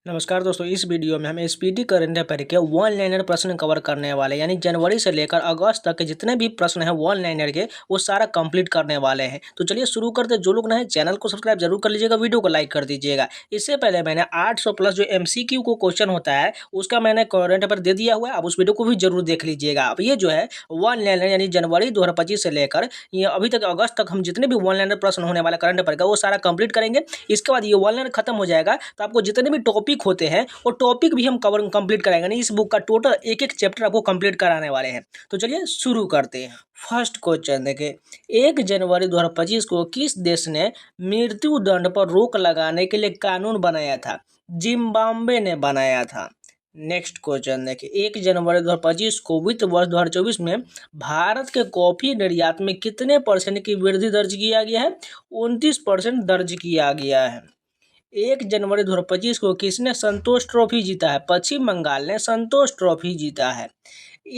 नमस्कार दोस्तों, इस वीडियो में हम एसपीटी करंट अफेयर के वन लाइनर प्रश्न कवर करने वाले हैं। यानी जनवरी से लेकर अगस्त तक के जितने भी प्रश्न हैं वन लाइनर के वो सारा कंप्लीट करने वाले हैं। तो चलिए शुरू करते हैं। जो लोग नए चैनल को सब्सक्राइब जरूर कर लीजिएगा, वीडियो को लाइक कर दीजिएगा। इससे पहले मैंने 800 प्लस जो एमसीक्यू को क्वेश्चन होता है उसका मैंने करंट अफेयर दे दिया हुआ है। आप उस वीडियो को भी जरूर देख लीजिएगा। अब ये जो है वन लाइनर यानी जनवरी 2025 से लेकर ये अभी तक अगस्त तक हम जितने भी वन लाइनर प्रश्न होने वाला करंट अफेयर का वो सारा कंप्लीट करेंगे। इसके बाद ये वन लाइनर खत्म हो जाएगा तो आपको जितने भी टॉपिक होते हैं वो टॉपिक भी हम कवर कंप्लीट कराएंगे। नहीं, इस बुक का टोटल एक एक चैप्टर आपको कंप्लीट कराने वाले हैं। तो चलिए शुरू करते हैं। फर्स्ट क्वेश्चन देखिए, 1 जनवरी 2025 को किस देश ने मृत्यु दंड पर रोक लगाने के लिए कानून बनाया था? जिम्बाब्वे ने बनाया था। नेक्स्ट क्वेश्चन देखिए, 1 जनवरी 2025 को वित्त वर्ष 2024 में भारत के कॉफी निर्यात में कितने परसेंट की वृद्धि दर्ज किया गया है? 29% दर्ज किया गया है। 1 जनवरी 2025 को किसने संतोष ट्रॉफी जीता है? पश्चिम बंगाल ने संतोष ट्रॉफी जीता है।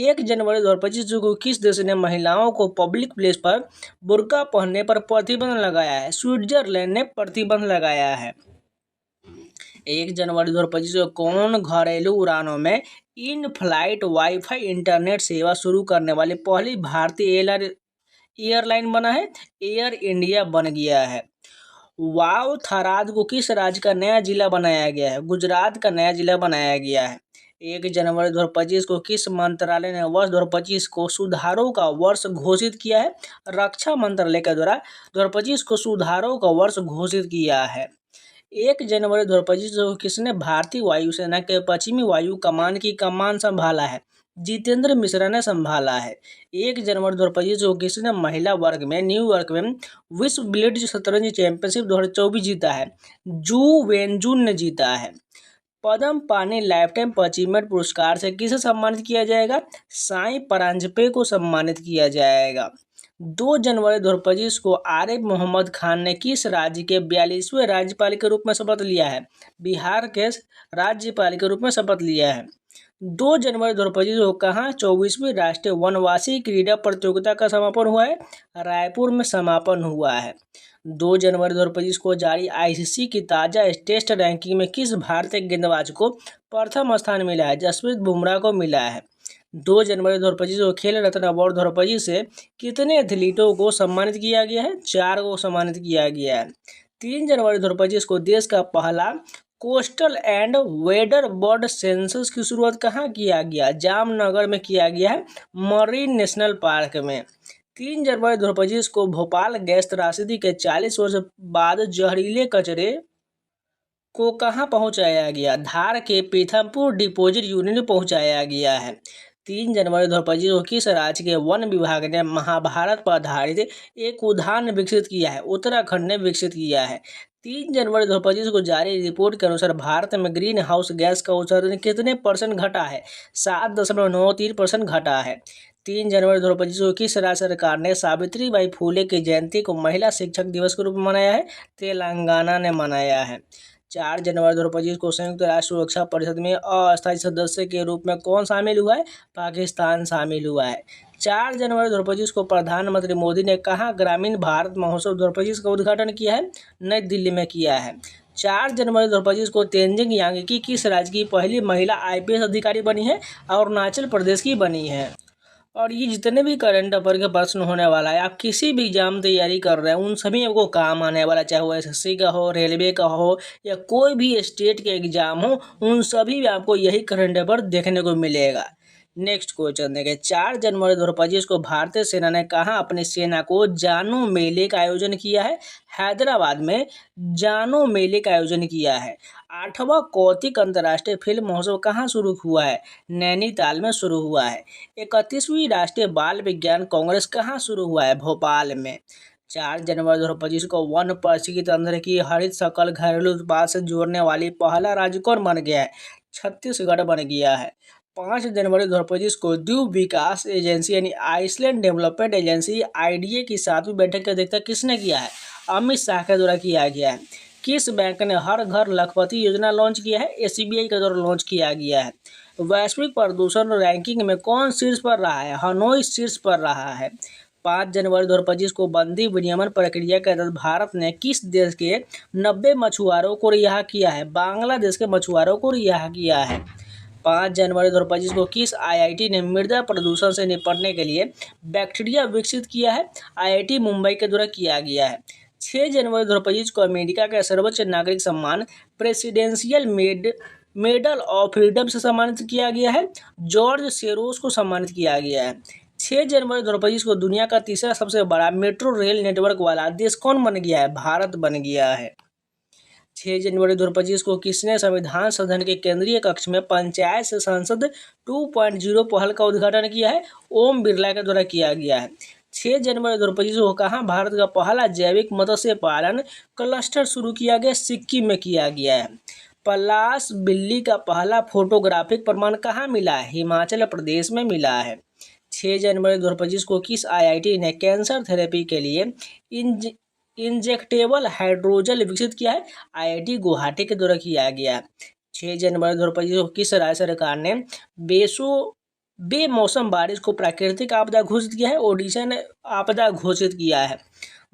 1 जनवरी 2025 को किस देश ने महिलाओं को पब्लिक प्लेस पर बुर्का पहनने पर प्रतिबंध लगाया है? स्विट्जरलैंड ने प्रतिबंध लगाया है। 1 जनवरी 2025 को कौन घरेलू उड़ानों में इन फ्लाइट वाईफाई इंटरनेट सेवा शुरू करने वाली पहली भारतीय एयरलाइन बना है? एयर इंडिया बन गया है। वाव थराद को किस राज्य का नया जिला बनाया गया है? गुजरात का नया जिला बनाया गया है। 1 जनवरी 2025 को किस मंत्रालय ने वर्ष 2025 को सुधारों का वर्ष घोषित किया है? रक्षा मंत्रालय के द्वारा 2025 को सुधारों का वर्ष घोषित किया है। 1 जनवरी 2025 को किसने भारतीय वायुसेना के पश्चिमी वायु कमान की कमान संभाला है? जितेंद्र मिश्रा ने संभाला है। 1 जनवरी 2025 को किसने महिला वर्ग में न्यूयॉर्क में विश्व ब्लिट्ज शतरंज चैंपियनशिप 2024 जीता है? जू वेनजून ने जीता है। पद्म पानी लाइफ टाइम अचीवमेंट पुरस्कार से किसे सम्मानित किया जाएगा? साईं परांजपे को सम्मानित किया जाएगा। 2 जनवरी 2025 को आरिफ मोहम्मद खान ने किस राज्य के 42वें राज्यपाल के रूप में शपथ लिया है? बिहार के राज्यपाल के रूप में शपथ लिया है। 2 जनवरी 2025 को कहाँ 24वीं राष्ट्रीय वनवासी क्रीड़ा प्रतियोगिता का समापन हुआ है? रायपुर में समापन हुआ है। 2 जनवरी 2025 को जारी आईसीसी की ताज़ा टेस्ट रैंकिंग में किस भारतीय गेंदबाज को प्रथम स्थान मिला है? जसप्रीत बुमराह को मिला है। 2 जनवरी 2025 को खेल रत्न अवार्ड 2025 से कितने एथलीटों को सम्मानित किया गया है? 4 को सम्मानित किया गया है। 3 जनवरी 2025 को देश का पहला coastal and weather bird census की शुरुआत कहाँ किया गया? जामनगर में किया गया है, मरीन नेशनल पार्क में। 3 जनवरी 2025 को भोपाल गैस त्रासदी के 40 वर्ष बाद जहरीले कचरे को कहाँ पहुंचाया गया? धार के पीथमपुर डिपोजिट यूनिट में पहुंचाया गया है। 3 जनवरी 2025 को किस राज्य के वन विभाग ने महाभारत पर आधारित एक उद्यान विकसित किया है? उत्तराखंड ने विकसित किया है। 3 जनवरी 2025 को जारी रिपोर्ट के अनुसार भारत में ग्रीन हाउस गैस का उत्सर्जन कितने परसेंट घटा है? 7.93% घटा है। 3 जनवरी 2025 को किस राज्य सरकार ने सावित्रीबाई फुले की जयंती को महिला शिक्षक दिवस के रूप में मनाया है? तेलंगाना ने मनाया है। 4 जनवरी 2025 को संयुक्त राष्ट्र सुरक्षा परिषद में अस्थायी सदस्य के रूप में कौन शामिल हुआ है? पाकिस्तान शामिल हुआ है। 4 जनवरी 2025 को प्रधानमंत्री मोदी ने कहाँ ग्रामीण भारत महोत्सव 2025 का उद्घाटन किया है? नई दिल्ली में किया है। 4 जनवरी 2025 को तेंजिंग यांगी किस राज्य की पहली महिला आईपीएस अधिकारी बनी है? अरुणाचल प्रदेश की बनी है। और ये जितने भी करंट अफेयर के प्रश्न होने वाला है, आप किसी भी एग्जाम तैयारी कर रहे हैं उन सभी आपको काम आने वाला, चाहे वो एसएससी का हो, रेलवे का हो या कोई भी स्टेट के एग्जाम हो, उन सभी में आपको यही करंट अफेयर देखने को मिलेगा। नेक्स्ट क्वेश्चन देखें, 4 जनवरी 2025 को भारतीय सेना ने कहाँ अपनी सेना को जानो मेले का आयोजन किया है? हैदराबाद में जानो मेले का आयोजन किया है। 8वां कौतिक अंतर्राष्ट्रीय फिल्म महोत्सव कहाँ शुरू हुआ है? नैनीताल में शुरू हुआ है। 31वीं राष्ट्रीय बाल विज्ञान कांग्रेस कहाँ शुरू हुआ है? भोपाल में। 4 जनवरी 2025 को वन प्रशीत अंदर की हरित शकल घरेलू उत्पाद से जोड़ने वाली पहला राज्य कौन बन गया है? छत्तीसगढ़ बन गया है। 5 जनवरी 2025 को द्वीप विकास एजेंसी यानी आइसलैंड डेवलपमेंट एजेंसी आईडीए की 7वीं बैठक की अध्यक्षता किसने किया है? अमित शाह के द्वारा किया गया है। किस बैंक ने हर घर लखपति योजना लॉन्च किया है? एसबीआई के द्वारा लॉन्च किया गया है। वैश्विक प्रदूषण रैंकिंग में कौन शीर्ष पर रहा है? हनोई शीर्ष पर रहा है। 5 जनवरी 2025 को बंदी विनियमन प्रक्रिया के तहत भारत ने किस देश के 90 मछुआरों को रिहा किया है? बांग्लादेश के मछुआरों को रिहा किया है। 5 जनवरी 2025 को किस आईआईटी ने मृदा प्रदूषण से निपटने के लिए बैक्टीरिया विकसित किया है? आईआईटी मुंबई के द्वारा किया गया है। 6 जनवरी 2025 को अमेरिका का सर्वोच्च नागरिक सम्मान प्रेसिडेंशियल मेडल ऑफ फ्रीडम से सम्मानित किया गया है। जॉर्ज सोरोस को सम्मानित किया गया है। 6 जनवरी 2025 को दुनिया का तीसरा सबसे बड़ा मेट्रो रेल नेटवर्क वाला देश कौन बन गया है? भारत बन गया है। 6 जनवरी 2025 को किसने संविधान सदन के केंद्रीय कक्ष में पंचायत से संसद 2.0 पहल का उद्घाटन किया है? ओम बिरला के द्वारा किया गया है। 6 जनवरी 2025 को कहाँ भारत का पहला जैविक मत्स्य पालन क्लस्टर शुरू किया गया? सिक्किम में किया गया है। पलाश बिल्ली का पहला फोटोग्राफिक प्रमाण कहाँ मिला है? हिमाचल प्रदेश में मिला है। 6 जनवरी 2025 को किस आईआईटी ने कैंसर थेरेपी के लिए इंजेक्टेबल हाइड्रोजल विकसित किया है? आईआईटी गुवाहाटी के द्वारा किया गया है। 6 जनवरी 2025 को किस राज्य सरकार ने बेमौसम बारिश को प्राकृतिक आपदा घोषित किया है? ओडिशा ने आपदा घोषित किया है।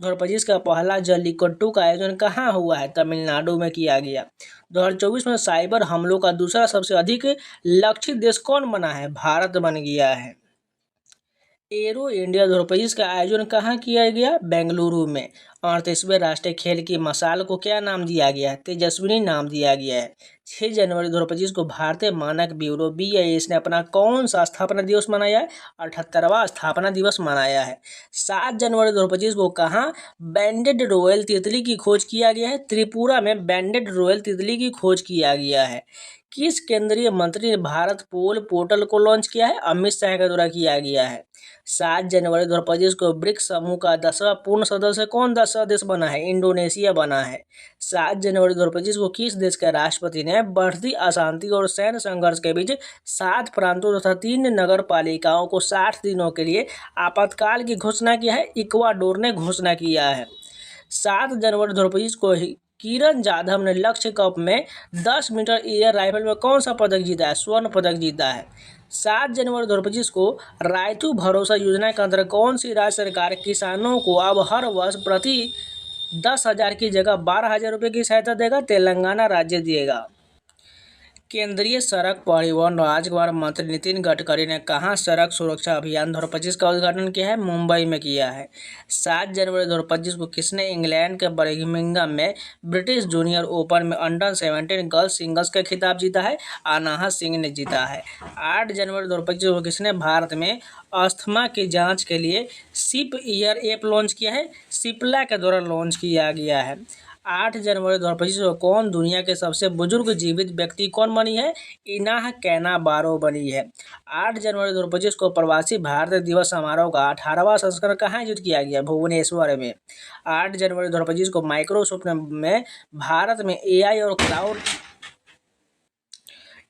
2025 का पहला जल्लीकट्टू का आयोजन कहाँ हुआ है? तमिलनाडु में किया गया। 2024 में साइबर हमलों का दूसरा सबसे अधिक लक्षित देश कौन बना है? भारत बन गया है। एरो इंडिया 2025 का आयोजन कहाँ किया गया? बेंगलुरु में। 38वें राष्ट्रीय खेल की मशाल को क्या नाम दिया गया है? तेजस्विनी नाम दिया गया है। 6 जनवरी 2025 को भारतीय मानक ब्यूरो BIS ने अपना कौन सा स्थापना दिवस मनाया है? 78वां स्थापना दिवस मनाया है। 7 जनवरी 2025 को कहाँ बैंडेड रॉयल तितली की खोज किया गया है? त्रिपुरा में बैंडेड रॉयल तितली की खोज किया गया है। किस केंद्रीय मंत्री ने भारत पोल पोर्टल को लॉन्च किया है? अमित शाह के द्वारा किया गया है। 7 जनवरी 2025 को ब्रिक्स समूह का 10वां पूर्ण सदस्य कौन देश बना है? इंडोनेशिया बना है। 7 जनवरी 2025 को किस देश के राष्ट्रपति ने बढ़ती अशांति और सैन्य संघर्ष के बीच 7 प्रांतों तथा 3 नगर पालिकाओं को 60 दिनों के लिए आपातकाल की घोषणा किया है? इक्वाडोर ने घोषणा किया है। 7 जनवरी 2025 को किरण जाधव ने लक्ष्य कप में 10 मीटर एयर राइफल में कौन सा पदक जीता है? स्वर्ण पदक जीता है। 7 जनवरी 2025 को रायतू भरोसा योजना के अंतर्गत कौन सी राज्य सरकार किसानों को अब हर वर्ष प्रति 10,000 की जगह 12,000 रुपये की सहायता देगा? तेलंगाना राज्य देगा। केंद्रीय सड़क परिवहन राजमार्ग मंत्री नितिन गडकरी ने कहाँ सड़क सुरक्षा अभियान 2025 का उद्घाटन किया है? मुंबई में किया है। 7 जनवरी 2025 को किसने इंग्लैंड के बर्मिंघम में ब्रिटिश जूनियर ओपन में अंडर-17 गर्ल्स सिंगल्स का खिताब जीता है? अनाहत सिंह ने जीता है। 8 जनवरी 2025 को किसने भारत में अस्थमा की जांच के लिए सिप ईयर ऐप लॉन्च किया है? सिप्ला के द्वारा लॉन्च किया गया है। 8 जनवरी 2025 को कौन दुनिया के सबसे बुजुर्ग जीवित व्यक्ति कौन बनी है? इनाह कैना बारो बनी है। 8 जनवरी 2025 को प्रवासी भारतीय दिवस समारोह का 18वां संस्करण कहाँ आयोजित किया गया? भुवनेश्वर में। 8 जनवरी 2025 को माइक्रोसॉफ्ट में भारत में AI और क्लाउड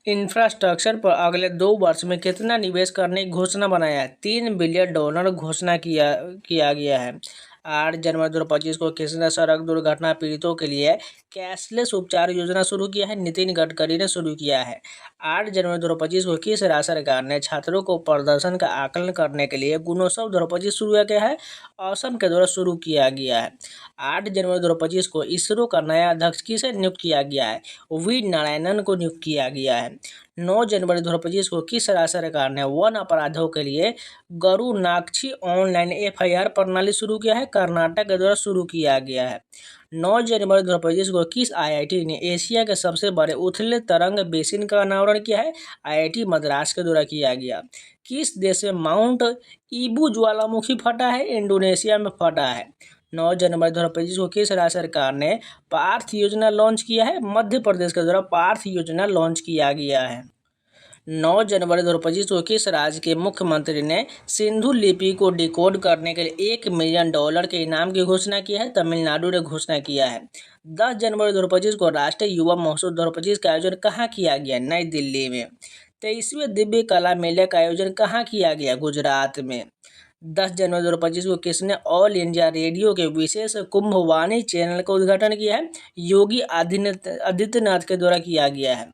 इंफ्रास्ट्रक्चर पर अगले 2 वर्ष में कितना निवेश करने की घोषणा बनाया है? $3 बिलियन घोषणा किया गया है। 8 जनवरी 2025 को किसने सड़क दुर्घटना पीड़ितों के लिए कैशलेस उपचार योजना शुरू किया है? नितिन गडकरी ने शुरू किया है। 8 जनवरी 2025 को किस राज्य सरकार ने छात्रों को प्रदर्शन का आकलन करने के लिए गुणोत्सव 2025 शुरू किया है? असम के द्वारा शुरू किया गया है। 8 जनवरी 2025 को इसरो का नया अध्यक्ष किसे नियुक्त किया गया है? वी नारायणन को नियुक्त किया गया है। 9 जनवरी 2025 को किस राज्य सरकार ने वन अपराधों के लिए गरुनाक्षी ऑनलाइन FIR प्रणाली शुरू किया है? कर्नाटक के द्वारा शुरू किया गया है। 9 जनवरी 2025 को किस IIT ने एशिया के सबसे बड़े उथले तरंग बेसिन का अनावरण किया है? IIT मद्रास के द्वारा किया गया। किस देश में माउंट ईबू ज्वालामुखी फटा है? इंडोनेशिया में फटा है। 9 जनवरी 2025 को किस राज्य सरकार ने पार्थ योजना लॉन्च किया है? मध्य प्रदेश के द्वारा पार्थ योजना लॉन्च किया गया है। 9 जनवरी 2025 को किस राज्य के मुख्यमंत्री ने सिंधु लिपि को डिकोड करने के लिए $1 मिलियन के इनाम की घोषणा की है? तमिलनाडु ने घोषणा किया है। 10 जनवरी 2025 को राष्ट्रीय युवा महोत्सव 2025 का आयोजन कहाँ किया गया? नई दिल्ली में। 23वें दिव्य कला मेले का आयोजन कहाँ किया गया? गुजरात में। 10 जनवरी 2025 को किसने ऑल इंडिया रेडियो के विशेष कुंभवाणी चैनल का उद्घाटन किया है? योगी आदित्यनाथ के द्वारा किया गया है।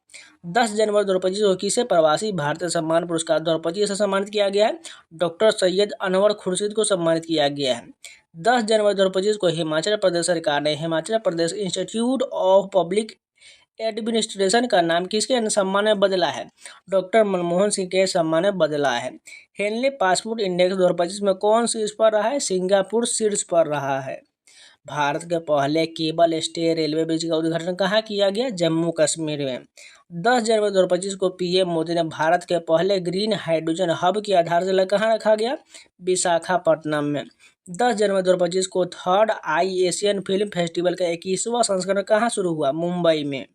10 जनवरी 2025 को किसे प्रवासी भारतीय सम्मान पुरस्कार 2025 से सम्मानित किया गया है? डॉक्टर सैयद अनवर खुर्शीद को सम्मानित किया गया है। 10 जनवरी 2025 को हिमाचल प्रदेश सरकार ने Himachal Pradesh institute of public administration का नाम किसके सम्मान में बदला है? डॉक्टर मनमोहन सिंह के सम्मान में बदला है। हेनली पासपोर्ट इंडेक्स 2025 में कौन शीर्ष पर रहा है? सिंगापुर शीर्ष पर रहा है। भारत के पहले केबल स्टे रेलवे ब्रिज का उद्घाटन कहाँ किया गया? जम्मू कश्मीर में। 10 जनवरी 2025 को पीएम मोदी ने भारत के पहले ग्रीन हाइड्रोजन हब की आधारशिला कहाँ रखा गया? विशाखापट्टनम में। 10 जनवरी 2025 को थर्ड आई एशियन फिल्म फेस्टिवल का 21वां संस्करण कहाँ शुरू हुआ? मुंबई में।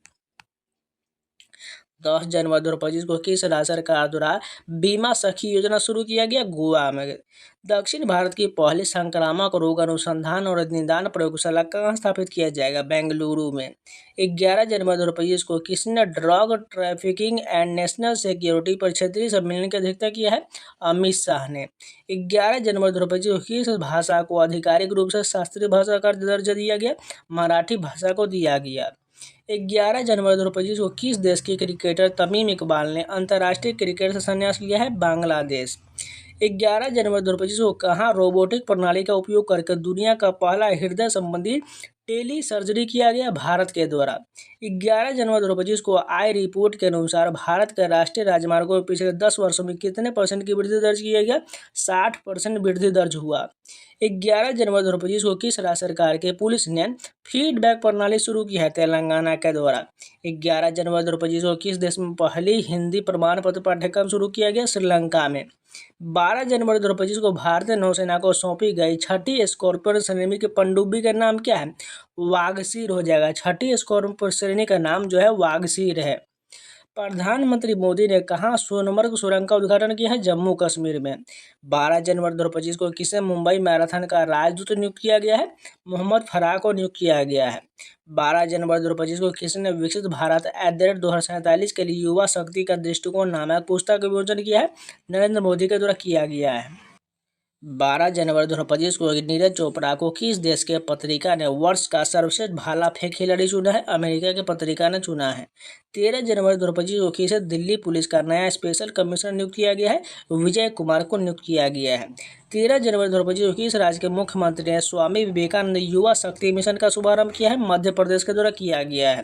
10 जनवरी 2025 को किस राज्य सरकार द्वारा बीमा सखी योजना शुरू किया गया? गोवा में। दक्षिण भारत की पहली संक्रामक रोग अनुसंधान और निदान प्रयोगशाला कहाँ स्थापित किया जाएगा? बेंगलुरु में। 11 जनवरी 2025 को किसने drug trafficking and national security पर क्षेत्रीय सम्मेलन की अध्यक्षता किया है? अमित शाह ने। 11 जनवरी 2025 को किस भाषा को आधिकारिक रूप से शास्त्रीय भाषा का दर्जा दिया गया? मराठी भाषा को दिया गया। 11 जनवरी 2025 को किस देश के क्रिकेटर तमीम इकबाल ने अंतर्राष्ट्रीय क्रिकेट से संन्यास लिया है? बांग्लादेश। 11 जनवरी 2025 को कहाँ रोबोटिक प्रणाली का उपयोग करके दुनिया का पहला हृदय संबंधी टेली सर्जरी किया गया? भारत के द्वारा। 11 जनवरी 2025 को आई रिपोर्ट के अनुसार भारत के राष्ट्रीय राजमार्गों में पिछले 10 वर्षों में कितने % की वृद्धि दर्ज किया गया? 60% वृद्धि दर्ज हुआ। 11 जनवरी 2025 को किस राज्य सरकार के पुलिस ने फीडबैक प्रणाली शुरू की है? तेलंगाना के द्वारा। 11 जनवरी 2025 को किस देश में पहली हिंदी प्रमाण पत्र पाठ्यक्रम शुरू किया गया? श्रीलंका में। 12 जनवरी 2025 को भारतीय नौसेना को सौंपी गई छठी स्कॉर्पियन श्रेणी के पनडुब्बी का नाम क्या है? वागसीर हो जाएगा। छठी स्कॉर्पियन श्रेणी का नाम जो है वागसीर है। प्रधानमंत्री मोदी ने कहाँ सोनमर्ग सुरंग का उद्घाटन किया है? जम्मू कश्मीर में। 12 जनवरी 2025 को किसे मुंबई मैराथन का राजदूत नियुक्त किया गया है? मोहम्मद फराह को नियुक्त किया गया है। 12 जनवरी 2025 को किसने विकसित भारत @ 2047 के लिए युवा शक्ति का दृष्टिकोण नामक पुस्तक का विमोचन किया है? नरेंद्र मोदी के द्वारा किया गया है। 12 जनवरी 2025 को नीरज चोपड़ा को किस देश के पत्रिका ने वर्ष का सर्वश्रेष्ठ भाला फेंक खिलाड़ी चुना है? अमेरिका के पत्रिका ने चुना है। 13 जनवरी 2025 को किसे दिल्ली पुलिस का नया स्पेशल कमिश्नर नियुक्त किया गया है? विजय कुमार को नियुक्त किया गया है। 13 जनवरी 2025 को किस राज्य के मुख्यमंत्री ने स्वामी विवेकानंद युवा शक्ति मिशन का शुभारंभ किया है? मध्य प्रदेश के द्वारा किया गया है।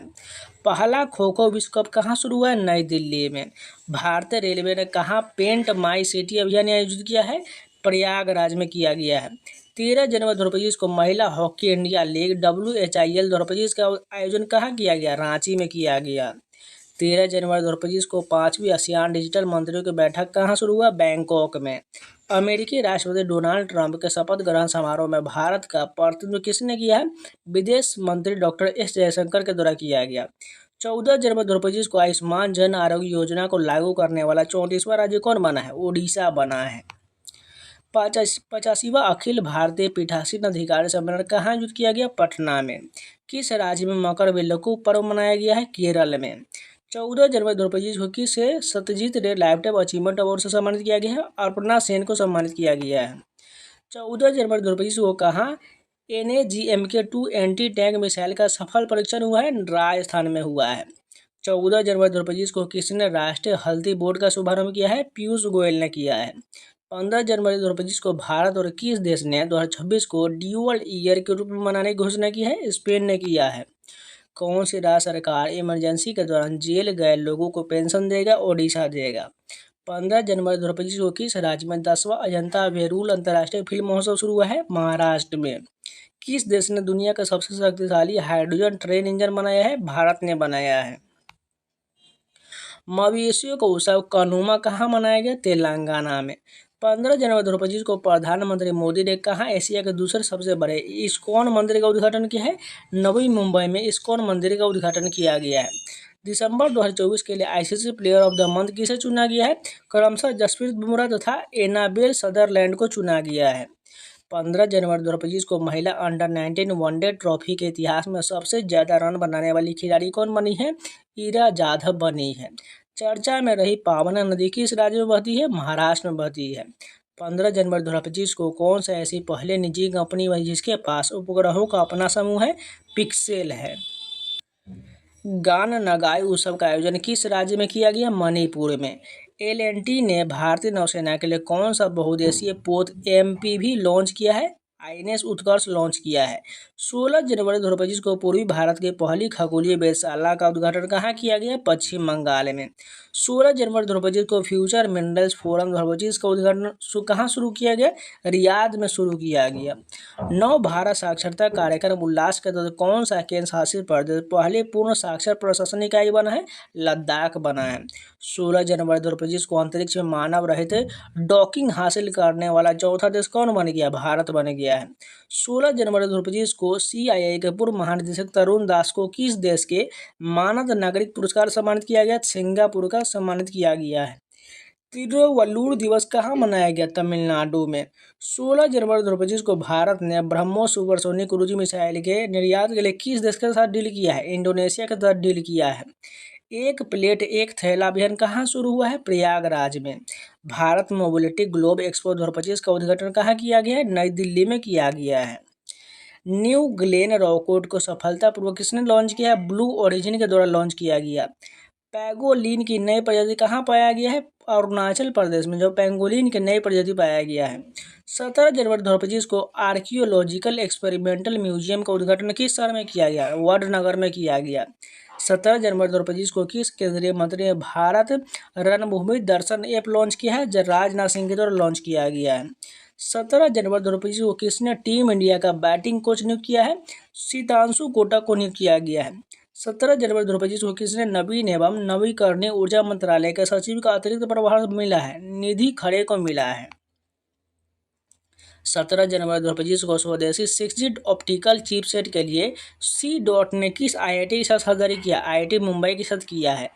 पहला खो खो विश्व कप कहाँ शुरू हुआ है? नई दिल्ली में। भारतीय रेलवे ने कहाँ पेंट माई सिटी अभियान आयोजित किया है? प्रयागराज में किया गया है। 13 जनवरी 2025 को महिला हॉकी इंडिया लीग WHIL 2025 का आयोजन कहाँ किया गया? रांची में किया गया। 13 जनवरी 2025 को 5वीं आसियान डिजिटल मंत्रियों की बैठक कहाँ शुरू हुआ? बैंकॉक में। अमेरिकी राष्ट्रपति डोनाल्ड ट्रंप के शपथ ग्रहण समारोह में भारत का प्रतिनिधित्व किसने किया है? विदेश मंत्री डॉक्टर S जयशंकर के द्वारा किया गया। 14 जनवरी 2025 को आयुष्मान जन आरोग्य योजना को लागू करने वाला 34वां राज्य कौन बना है? ओडिशा बना है। 85वां अखिल भारतीय पीठासीन अधिकारी सम्मेलन कहाँ आयोजित किया गया? पटना में। किस राज्य में मकर बिल्लकू पर्व मनाया गया है? केरल में। 14 जनवरी 2025 को किसे सत्यजीत रे लाइफटाइम अचीवमेंट अवार्ड से सम्मानित किया गया है? अर्पणा सेन को सम्मानित किया गया है। 14 जनवरी 2025 को कहाँ NAGMK-2 एंटी टैंक मिसाइल का सफल परीक्षण हुआ है? राजस्थान में हुआ है। 14 जनवरी 2025 को किसने राष्ट्रीय हल्दी बोर्ड का शुभारंभ किया है? पीयूष गोयल ने किया है। 15 जनवरी 2025 को भारत और किस देश ने 2026 को ड्यूअल ईयर के रूप में मनाने की घोषणा की है? स्पेन ने किया है। कौन सी राज्य सरकार इमरजेंसी के दौरान जेल गए लोगों को पेंशन देगा? ओडिशा देगा। 15 जनवरी 2025 को किस राज्य में 10वां अजंता वेरूल अंतर्राष्ट्रीय फिल्म महोत्सव शुरू हुआ है? महाराष्ट्र में। किस देश ने दुनिया का सबसे शक्तिशाली हाइड्रोजन ट्रेन इंजन बनाया है? भारत ने बनाया है। मवेशियों का उत्सव कनुमा कहाँ मनाया गया? तेलंगाना में। 15 जनवरी 2025 को प्रधानमंत्री मोदी ने कहाँ एशिया के दूसरे सबसे बड़े इस्कॉन मंदिर का उद्घाटन किया है? नवी मुंबई में इस्कॉन मंदिर का उद्घाटन किया गया है। दिसंबर 2024 के लिए ICC player of the month किसे चुना गया है? क्रमशः जसप्रीत बुमराह तथा एनाबेल सदरलैंड को चुना गया है। 15 जनवरी 2025 को महिला अंडर-19 वनडे ट्रॉफी के इतिहास में सबसे ज्यादा रन बनाने वाली खिलाड़ी कौन बनी है? ईरा जाधव बनी है। चर्चा में रही पावना नदी किस राज्य में बहती है? महाराष्ट्र में बहती है। 15 जनवरी 2025 को कौन सा ऐसी पहले निजी कंपनी बनी जिसके पास उपग्रहों का अपना समूह है? पिक्सेल है। गान नगाई उत्सव का आयोजन किस राज्य में किया गया? मणिपुर में। एल&टी ने भारतीय नौसेना के लिए कौन सा बहुउद्देशीय पोत एमपीवी लॉन्च किया है? आईएनएस उत्कर्ष लॉन्च किया है। 16 जनवरी 2025 को पूर्वी भारत की पहली खगोलीय वेधशाला का उद्घाटन कहाँ किया गया? पश्चिम बंगाल में। 16 जनवरी 2025 को फ्यूचर मिनरल्स फोरम 2025 का उद्घाटन कहाँ शुरू किया गया? रियाद में शुरू किया गया। नव भारत साक्षरता कार्यक्रम उल्लास के तहत कौन सा केंद्र शासित प्रदेश पहले पूर्ण साक्षर प्रशासनिक इकाई बना है? लद्दाख बना है। 16 जनवरी 2025 को अंतरिक्ष में मानव रहित डॉकिंग हासिल करने वाला चौथा देश कौन बन गया? भारत बन गया है। 16 जनवरी 2025 को सीआईआई के पूर्व महानिदेशक तरुण दास को किस देश के मानद नागरिक पुरस्कार सम्मानित किया गया? सिंगापुर का सम्मानित किया गया है। तिरुवल्लुवर दिवस कहाँ मनाया गया? तमिलनाडु में। 16 जनवरी 2025 को भारत ने ब्रह्मोस सुपरसोनिक क्रूज मिसाइल के निर्यात के लिए किस देश के साथ डील किया है? इंडोनेशिया के साथ डील किया है। एक प्लेट एक थैला अभियान कहाँ शुरू हुआ है? प्रयागराज में। भारत मोबिलिटी ग्लोब एक्सपो 2025 का उद्घाटन कहाँ किया गया है? नई दिल्ली में किया गया है। न्यू ग्लेन रॉकेट को सफलतापूर्वक किसने लॉन्च किया है? ब्लू ओरिजिन के द्वारा लॉन्च किया गया। पैगोलिन की नई प्रजाति कहाँ पाया गया है? अरुणाचल प्रदेश में जो पैंगोलिन की नई प्रजाति पाया गया है। 17 जनवरी 2025 को आर्कियोलॉजिकल एक्सपेरिमेंटल म्यूजियम का उद्घाटन किस शहर में किया गया? वडनगर में किया गया। 17 जनवरी 2025 को किस केंद्रीय मंत्री ने भारत रणभूमि दर्शन ऐप लॉन्च किया है? राजनाथ सिंह के द्वारा लॉन्च किया गया है। 17 जनवरी 2025 को किसने टीम इंडिया का बैटिंग कोच नियुक्त किया है? सीतांशु कोटा को नियुक्त किया गया है। 17 जनवरी 2025 को किसने नवीन एवं नवीकरणीय ऊर्जा मंत्रालय के सचिव का अतिरिक्त प्रभार मिला है? निधि खरे को मिला है। 17 जनवरी 2025 को स्वदेशी 6G ऑप्टिकल चिपसेट के लिए C-DOT ने किस आईआईटी के साथ साझेदारी किया? आईआईटी मुंबई के साथ किया है।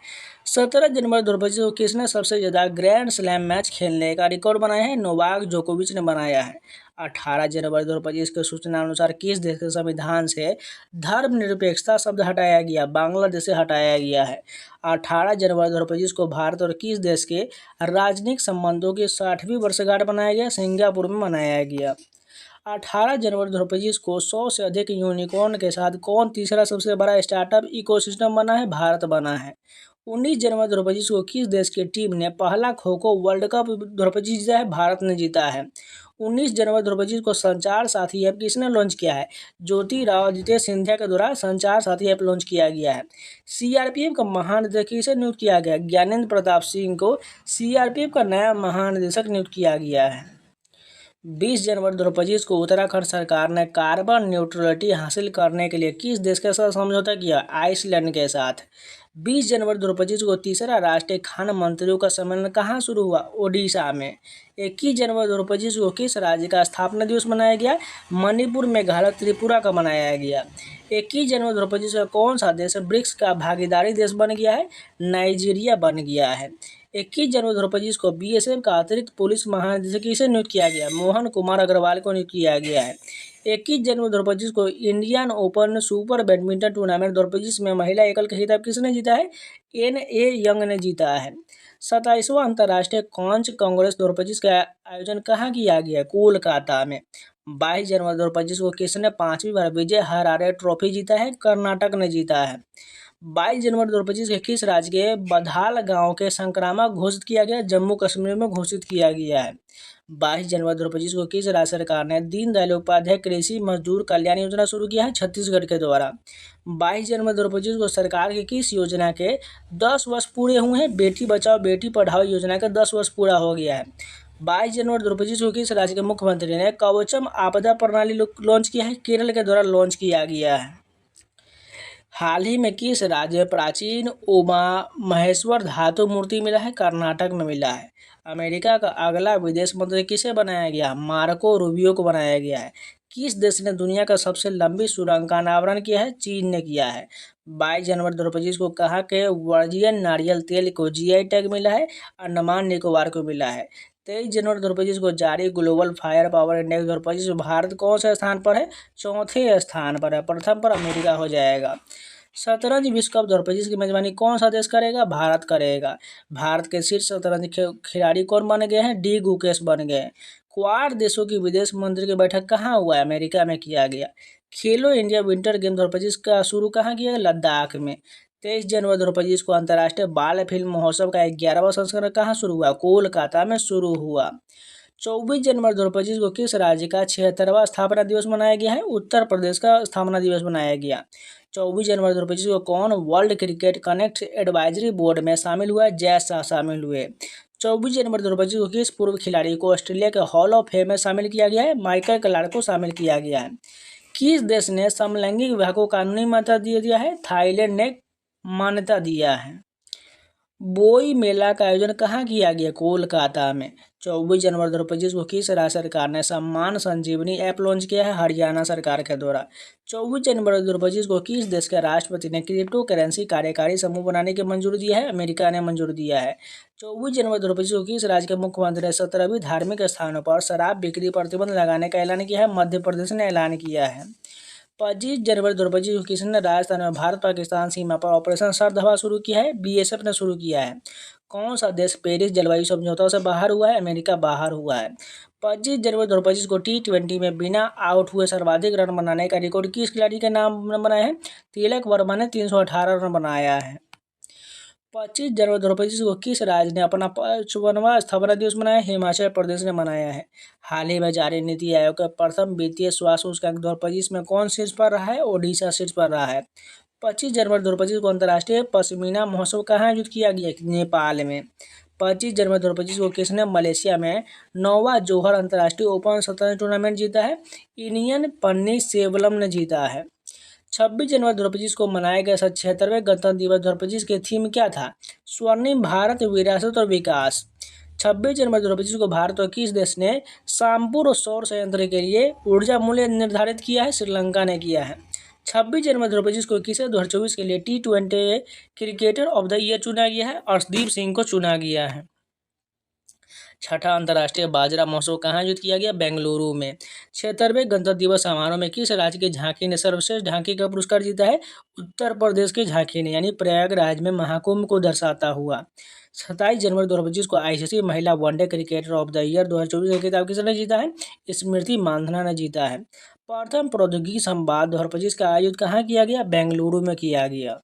17 जनवरी 2025 को किसने सबसे ज़्यादा ग्रैंड स्लैम मैच खेलने का रिकॉर्ड बनाया है? नोवाक जोकोविच ने बनाया है। 18 जनवरी 2025 की सूचना अनुसार किस देश के संविधान से धर्मनिरपेक्षता शब्द हटाया गया? बांग्लादेश से हटाया गया है। 18 जनवरी 2025 को भारत और किस देश के राजनयिक संबंधों की 60वीं वर्षगांठ मनाया गया? सिंगापुर में मनाया गया। 18 जनवरी 2025 को 100 से अधिक यूनिकॉर्न के साथ कौन तीसरा सबसे बड़ा स्टार्टअप इकोसिस्टम बना है? भारत बना है। 19 जनवरी 2025 को किस देश की टीम ने पहला खो खो वर्ल्ड कप 2025 जीता है? भारत ने जीता है। 19 जनवरी 2025 को संचार साथी ऐप किसने लॉन्च किया है? ज्योतिरादित्य सिंधिया के द्वारा संचार साथी ऐप लॉन्च किया गया है। सीआरपीएफ का महानिदेशक किसे नियुक्त किया गया? ज्ञानेंद्र प्रताप सिंह को सीआरपीएफ का नया महानिदेशक नियुक्त किया गया है। 20 जनवरी 2025 को उत्तराखंड सरकार ने कार्बन न्यूट्रलिटी हासिल करने के लिए किस देश के साथ समझौता किया? आइसलैंड के साथ। 20 जनवरी 2025 को तीसरा राष्ट्रीय खान मंत्रियों का सम्मेलन कहाँ शुरू हुआ? ओडिशा में। 21 जनवरी 2025 को किस राज्य का स्थापना दिवस मनाया गया? मणिपुर, मेघालय, त्रिपुरा का मनाया गया। 21 जनवरी 2025 का कौन सा देश ब्रिक्स का भागीदारी देश बन गया है? नाइजीरिया बन गया है। 21 जनवरी 2025 को बीएसएफ का अतिरिक्त पुलिस महानिदेशक किसे नियुक्त किया गया? मोहन कुमार अग्रवाल को नियुक्त किया गया है। 21 जनवरी 2025 को Indian open super badminton tournament 2025 में महिला एकल का खिताब किसने जीता है? एन.ए. यंग ने जीता है। 27वां अंतर्राष्ट्रीय कांच कांग्रेस 2025 का आयोजन कहाँ किया गया? कोलकाता में। 22 जनवरी 2025 को किसने 5वीं बार विजय हरारे ट्रॉफी जीता है? कर्नाटक ने जीता है। 22 जनवरी 2025 के किस राज्य के बधाल गांव के संक्रामक घोषित किया गया? जम्मू कश्मीर में घोषित किया गया है। 22 जनवरी 2025 को किस राज्य सरकार ने दीनदयाल उपाध्याय कृषि मजदूर कल्याण योजना शुरू किया है? छत्तीसगढ़ के द्वारा। 22 जनवरी 2025 को सरकार की किस योजना के 10 वर्ष पूरे हुए हैं? बेटी बचाओ बेटी पढ़ाओ योजना के 10 वर्ष पूरा हो गया है। 22 जनवरी 2025 को किस राज्य के मुख्यमंत्री ने कवचम आपदा प्रणाली लॉन्च किया है? केरल के द्वारा लॉन्च किया गया है। हाल ही में किस राज्य में प्राचीन उमा महेश्वर धातु मूर्ति मिला है? कर्नाटक में मिला है। अमेरिका का अगला विदेश मंत्री किसे बनाया गया? मार्को रूबियो को बनाया गया है। किस देश ने दुनिया का सबसे लंबी सुरंग का अनावरण किया है? चीन ने किया है। 22 जनवरी 2025 को कहा के वर्जिन नारियल तेल को जीआई टैग मिला है? अंडमान निकोबार को मिला है। 23 जनवरी 2025 को जारी ग्लोबल फायर पावर इंडेक्स 2025 में भारत कौन से स्थान पर है? चौथे स्थान पर है। प्रथम पर अमेरिका हो जाएगा। शतरंज विश्व कप 2025 की मेजबानी कौन सा देश करेगा? भारत करेगा। भारत के शीर्ष शतरंज खिलाड़ी कौन बन गए हैं? डी गुकेश बन गए। क्वाड देशों की विदेश मंत्री की बैठक कहाँ हुआ है? अमेरिका में किया गया। खेलो इंडिया विंटर गेम 2025 का शुरू कहाँ किया गया? लद्दाख में। 23 जनवरी 2025 को अंतर्राष्ट्रीय बाल फिल्म महोत्सव का 11वां संस्करण कहाँ शुरू हुआ? कोलकाता में शुरू हुआ। 24 जनवरी 2025 को किस राज्य का 76वां स्थापना दिवस मनाया गया है? उत्तर प्रदेश का स्थापना दिवस मनाया गया। 24 जनवरी 2025 को कौन world cricket connect advisory board में शामिल हुआ? जय शाह शामिल हुए। 24 जनवरी 2025 को किस पूर्व खिलाड़ी को ऑस्ट्रेलिया के हॉल ऑफ फेम में शामिल किया गया है? माइकल क्लार्क को शामिल किया गया है। किस देश ने समलैंगिक विवाह को कानूनी मान्यता दे दिया है? थाईलैंड ने मान्यता दिया है। बोई मेला का आयोजन कहाँ किया गया? कोलकाता में। 24 जनवरी 2025 को किस राज्य सरकार ने सम्मान संजीवनी ऐप लॉन्च किया है? हरियाणा सरकार के द्वारा। 24 जनवरी 2025 को किस देश के राष्ट्रपति ने क्रिप्टो करेंसी कार्यकारी समूह बनाने की मंजूरी दी है? अमेरिका ने मंजूरी दिया है। 24 जनवरी 2025 को किस राज्य के मुख्यमंत्री ने 17वीं धार्मिक स्थानों पर शराब बिक्री प्रतिबंध लगाने का ऐलान किया है? मध्य प्रदेश ने ऐलान किया है। 25 जनवरी 2025 को किसने राजस्थान में भारत पाकिस्तान सीमा पर ऑपरेशन सर्द हवा शुरू किया है? बीएसएफ ने शुरू किया है। कौन सा देश पेरिस जलवायु समझौता से बाहर हुआ है? अमेरिका बाहर हुआ है। 25 जनवरी 2025 को T20 में बिना आउट हुए सर्वाधिक रन बनाने का रिकॉर्ड किस खिलाड़ी के नाम बनाया है? तिलक वर्मा ने 318 रन बनाया है। 25 जनवरी 2025 को किस राज्य ने अपना 55वां स्थापना दिवस मनाया? हिमाचल प्रदेश ने मनाया है। हाल ही में जारी नीति आयोग का प्रथम वित्तीय स्वास्थ्य सूचकांक 2025 में कौन शीर्ष पर रहा है? ओडिशा शीर्ष पर रहा है। 25 जनवरी 2025 को अंतर्राष्ट्रीय पश्मीना महोत्सव कहाँ आयोजित किया गया? नेपाल में। 25 जनवरी 2025 को किसने मलेशिया में 9वां जोहर अंतर्राष्ट्रीय ओपन शतरंज टूर्नामेंट जीता है? इनियन पन्नीसेल्वम ने जीता है। 26 जनवरी 2025 को मनाया गया 76वें गणतंत्र दिवस 2025 की थीम क्या था? स्वर्णिम भारत, विरासत और विकास। 26 जनवरी 2025 को भारत और किस देश ने शामपुर सौर संयंत्र के लिए ऊर्जा मूल्य निर्धारित किया है? श्रीलंका ने किया है। 26 जनवरी 2025 को किसे 2024 के लिए T20 cricketer of the year चुना गया है? अर्शदीप सिंह को चुना गया है। छठा अंतर्राष्ट्रीय बाजरा महोत्सव कहाँ आयोजित किया गया? बेंगलुरु में। 76वें गणतंत्र दिवस समारोह में किस राज्य की झांकी ने सर्वश्रेष्ठ झांकी का पुरस्कार जीता है? उत्तर प्रदेश की झांकी ने, यानी प्रयागराज में महाकुंभ को दर्शाता हुआ। 27 जनवरी 2025 को ICC महिला one day cricketer of the year 2024 का खिताब किसने जीता है? स्मृति मांधना ने जीता है। प्रथम प्रौद्योगिकी संवाद 2025 का आयोजन कहाँ किया गया? बेंगलुरु में किया गया।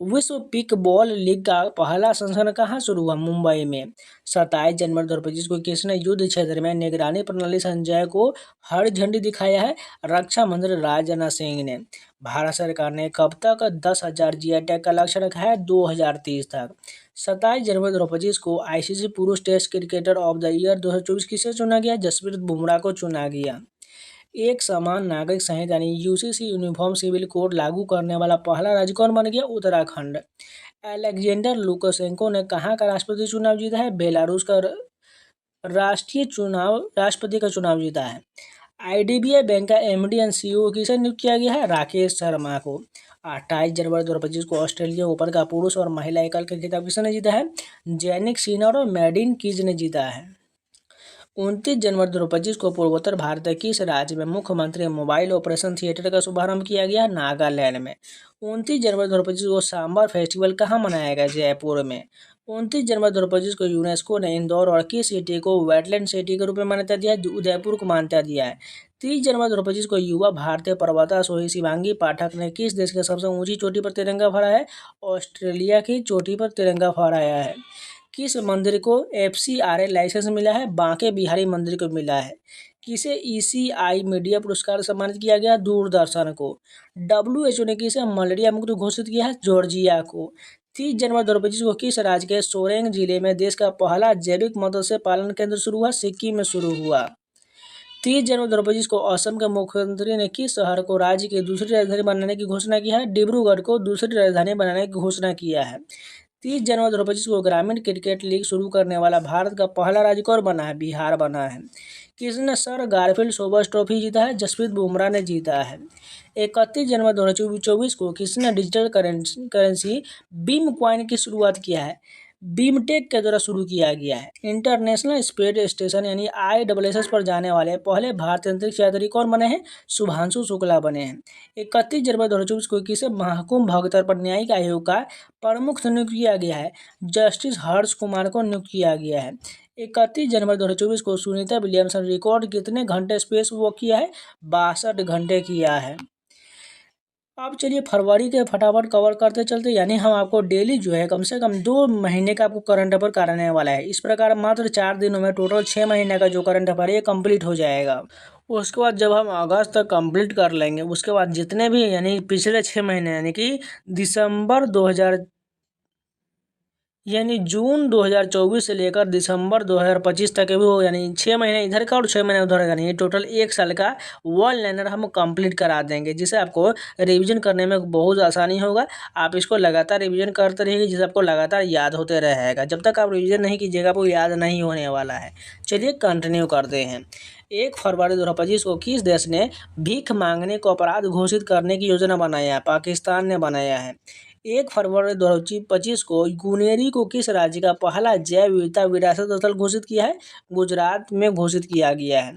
विश्व पिकबॉल लीग का पहला संस्करण कहाँ शुरू हुआ? मुंबई में। 27 जनवरी 2025 को किसने युद्ध क्षेत्र में निगरानी प्रणाली संजय को हरी झंडी दिखाया है? रक्षा मंत्री राजनाथ सिंह ने। भारत सरकार ने कब तक 10,000 GI टैग का लक्ष्य रखा है? 2030 तक। 27 जनवरी 2025 को ICC पुरुष test cricketer of the year 2024 किसे चुना गया? जसप्रीत बुमराह को चुना गया। एक समान नागरिक संहिता यानी UCC यूनिफॉर्म सिविल कोड लागू करने वाला पहला राज्य कौन बन गया? उत्तराखंड। अलेक्जेंडर लुकाशेंको ने कहाँ का राष्ट्रपति चुनाव जीता है? बेलारूस का राष्ट्रपति का चुनाव जीता है। IDBI बैंक का MD एंड CEO किसे नियुक्त किया गया है? राकेश शर्मा को। 28 जनवरी 2025 को ऑस्ट्रेलिया ओपन का पुरुष और महिला एकल का खिताब किसने जीता है? जैनिक सिनर और मैडिन कीज ने जीता है। 29 जनवरी 2025 को पूर्वोत्तर भारत के किस राज्य में मुख्यमंत्री मोबाइल ऑपरेशन थिएटर का शुभारंभ किया गया? नागालैंड में। 29 जनवरी 2025 को सांबर फेस्टिवल कहाँ मनाया गया? जयपुर में। 29 जनवरी 2025 को यूनेस्को ने इंदौर और किस सिटी को वेटलैंड सिटी के रूप में मान्यता दिया है? उदयपुर को मान्यता दिया है। 30 जनवरी 2025 को युवा भारतीय पर्वतारोही शिवांगी पाठक ने किस देश के सबसे ऊंची चोटी पर तिरंगा फहराया है? ऑस्ट्रेलिया की चोटी पर तिरंगा फहराया है। किस मंदिर को FCRA लाइसेंस मिला है? बांके बिहारी मंदिर को मिला है। किसे ECI मीडिया पुरस्कार से सम्मानित किया गया? दूरदर्शन को। WHO ने किसे मलेरिया मुक्त घोषित किया है? जॉर्जिया को। 30 जनवरी 2025 को किस राज्य के सोरेंग जिले में देश का पहला जैविक मत्स्य पालन केंद्र शुरू हुआ? सिक्किम में शुरू हुआ। 30 जनवरी 2025 को असम के मुख्यमंत्री ने किस शहर को राज्य की दूसरी राजधानी बनाने की घोषणा की है? डिब्रूगढ़ को दूसरी राजधानी बनाने की घोषणा किया है। 30 जनवरी 2025 को ग्रामीण क्रिकेट लीग शुरू करने वाला भारत का पहला राज्य कौन बना है? बिहार बना है। किसने सर गारफील्ड सोबर्स ट्रॉफी जीता है? जसप्रीत बुमराह ने जीता है। 31 जनवरी 2024 को किसने डिजिटल करेंसी बीम कॉइन की शुरुआत किया है? बीमटेक के द्वारा शुरू किया गया है। इंटरनेशनल स्पेस स्टेशन यानी ISS पर जाने वाले पहले भारतीय अंतरिक्ष यात्री कौन बने हैं? शुभांशु शुक्ला बने हैं। 31 जनवरी 2024 को किसे महाकुंभ भगतर पर न्यायिक आयोग का प्रमुख नियुक्त किया गया है? जस्टिस हर्ष कुमार को नियुक्त किया गया है। 31 जनवरी 2024 को सुनीता विलियम्सन रिकॉर्ड कितने घंटे स्पेस वॉक किया है? 62 घंटे किया है। अब चलिए फरवरी के फटाफट कवर करते चलते, यानी हम आपको डेली जो है कम से कम 2 महीने का आपको करंट अफेयर कराने वाला है। इस प्रकार मात्र 4 दिनों में टोटल 6 महीने का जो करंट अफेयर है ये कंप्लीट हो जाएगा। उसके बाद जब हम अगस्त तक कंप्लीट कर लेंगे, उसके बाद जितने भी यानी पिछले 6 महीने यानी कि दिसंबर 2000 यानी जून 2024 से लेकर दिसंबर 2025 तक भी हो, यानी 6 महीने इधर का और 6 महीने उधर का, यानी टोटल 1 साल का वन लाइनर हम कंप्लीट करा देंगे, जिससे आपको रिवीजन करने में बहुत आसानी होगा। आप इसको लगातार रिवीजन करते रहिए, जिससे आपको लगातार याद होते रहेगा। जब तक आप रिवीजन नहीं कीजिएगा आपको याद नहीं होने वाला है। चलिए कंटिन्यू करते हैं। 1 फरवरी 2025 को किस देश ने भीख मांगने को अपराध घोषित करने की योजना बनाया है? पाकिस्तान ने बनाया है। 1 फरवरी 2025 को गुनेरी को किस राज्य का पहला जैव विविधता विरासत स्थल घोषित किया है? गुजरात में घोषित किया गया है।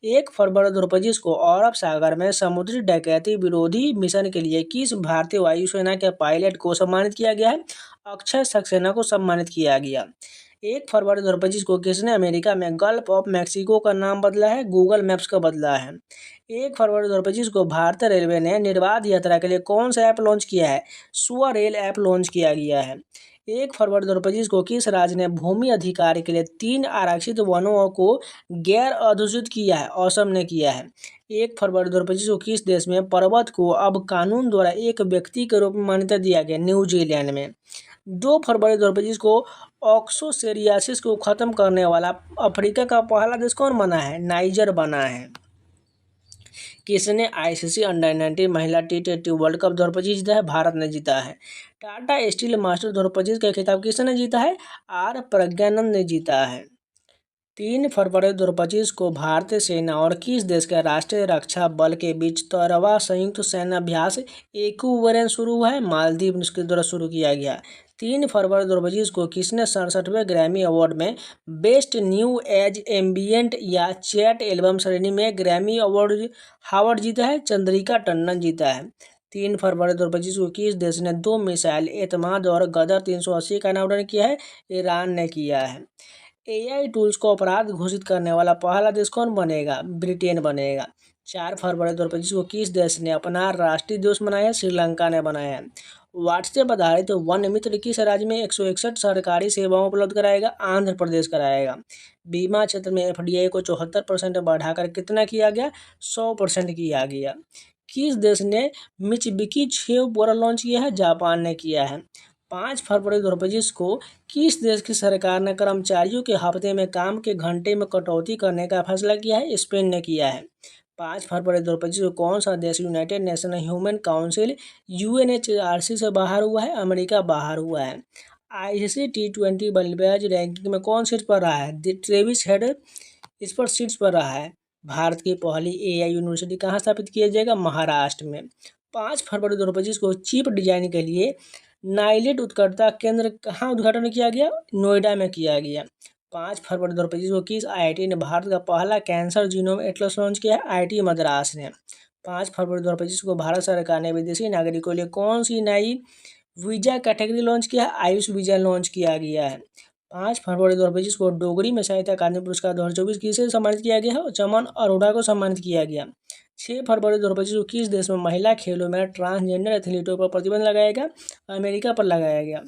1 फरवरी 2025 को अरब सागर में समुद्री डकैती विरोधी मिशन के लिए किस भारतीय वायुसेना के पायलट को सम्मानित किया गया है? अक्षय सक्सेना को सम्मानित किया गया। 1 फरवरी 2025 को किसने अमेरिका में गल्फ ऑफ मैक्सिको का नाम बदला है? गूगल मैप्स का बदला है। 1 फरवरी 2025 को भारतीय रेलवे ने निर्बाध यात्रा के लिए कौन सा ऐप लॉन्च किया है? स्वरेल ऐप लॉन्च किया गया है। 1 फरवरी 2025 को किस राज्य ने भूमि अधिकार के लिए 3 आरक्षित वनों को गैर अधिसूचित किया है? असम ने किया है। 1 फरवरी 2025 को किस देश में पर्वत को अब कानून द्वारा एक व्यक्ति के रूप में मान्यता दिया गया? न्यूजीलैंड में। 2 फरवरी 2025 को ऑक्सोसेरियासिस को खत्म करने वाला अफ्रीका का पहला देश कौन बना है? नाइजर बना है। किसने आईसीसी अंडर-19 महिला टी20 वर्ल्ड कप 2025 जीता है? भारत ने जीता है। टाटा स्टील मास्टर 2025 का खिताब किसने जीता है? आर प्रज्ञानंद ने जीता है। 3 फरवरी 2025 को भारतीय सेना और किस देश के राष्ट्रीय रक्षा बल के बीच 13वां संयुक्त सैन्य अभ्यास इक्विवेलेंस शुरू हुआ है? मालदीव के द्वारा शुरू किया गया। 3 फरवरी 2025 को किसने 67वें ग्रैमी अवार्ड में बेस्ट न्यू एज एम्बियंट या चैट एल्बम श्रेणी में ग्रैमी अवार्ड जीता है? चंद्रिका टंडन जीता है। 3 फरवरी 2025 को किस देश ने 2 मिसाइल एतमाद और गदर 380 का अनावरण किया है? ईरान ने किया है। एआई टूल्स को अपराध घोषित करने वाला पहला देश कौन बनेगा? ब्रिटेन बनेगा। 4 फरवरी 2025 को किस देश ने अपना राष्ट्रीय दिवस मनाया? श्रीलंका ने बनाया है। व्हाट्सएप आधारित वन मित्र किस राज्य में 161 सरकारी सेवाओं उपलब्ध कराएगा? आंध्र प्रदेश कराएगा। बीमा क्षेत्र में एफडीआई को 74% बढ़ाकर कितना किया गया? 100% किया गया। किस देश ने मित्सुबिशी 6 बोरा लॉन्च किया है? जापान ने किया है। 5 फरवरी 2025 को किस देश की सरकार ने कर्मचारियों के हफ्ते में काम के घंटे में कटौती करने का फैसला किया है? स्पेन ने किया है। 5 फरवरी 2025 को कौन सा देश United nation human council UNHRC से बाहर हुआ है? अमेरिका बाहर हुआ है। आईसीसी टी20 बल्लेबाज रैंकिंग में कौन शीर्ष पर रहा है? ट्रेविस हेड इस पर शीर्ष पर रहा है। भारत की पहली एआई यूनिवर्सिटी कहाँ स्थापित किया जाएगा? महाराष्ट्र में। 5 फरवरी 2025 को चिप डिजाइन के लिए नाइलेट उत्कृष्टता केंद्र कहाँ उद्घाटन किया गया? नोएडा में किया गया। 5 फरवरी 2025 को किस आईआईटी ने भारत का पहला कैंसर जीनोम एटलस लॉन्च किया है? आईआईटी मद्रास ने। 5 फरवरी 2025 को भारत सरकार ने विदेशी नागरिकों के लिए कौन सी नई वीजा कैटेगरी लॉन्च किया है? आयुष वीजा लॉन्च किया गया है। 5 फरवरी 2025 को डोगरी में साहित्य अकादमी पुरस्कार 2024 किसे सम्मानित किया गया है? चमन अरोड़ा को सम्मानित किया गया। 6 फरवरी 2025 को किस देश में महिला खेलों में ट्रांसजेंडर एथलीटों पर प्रतिबंध लगाया गया? अमेरिका पर लगाया गया।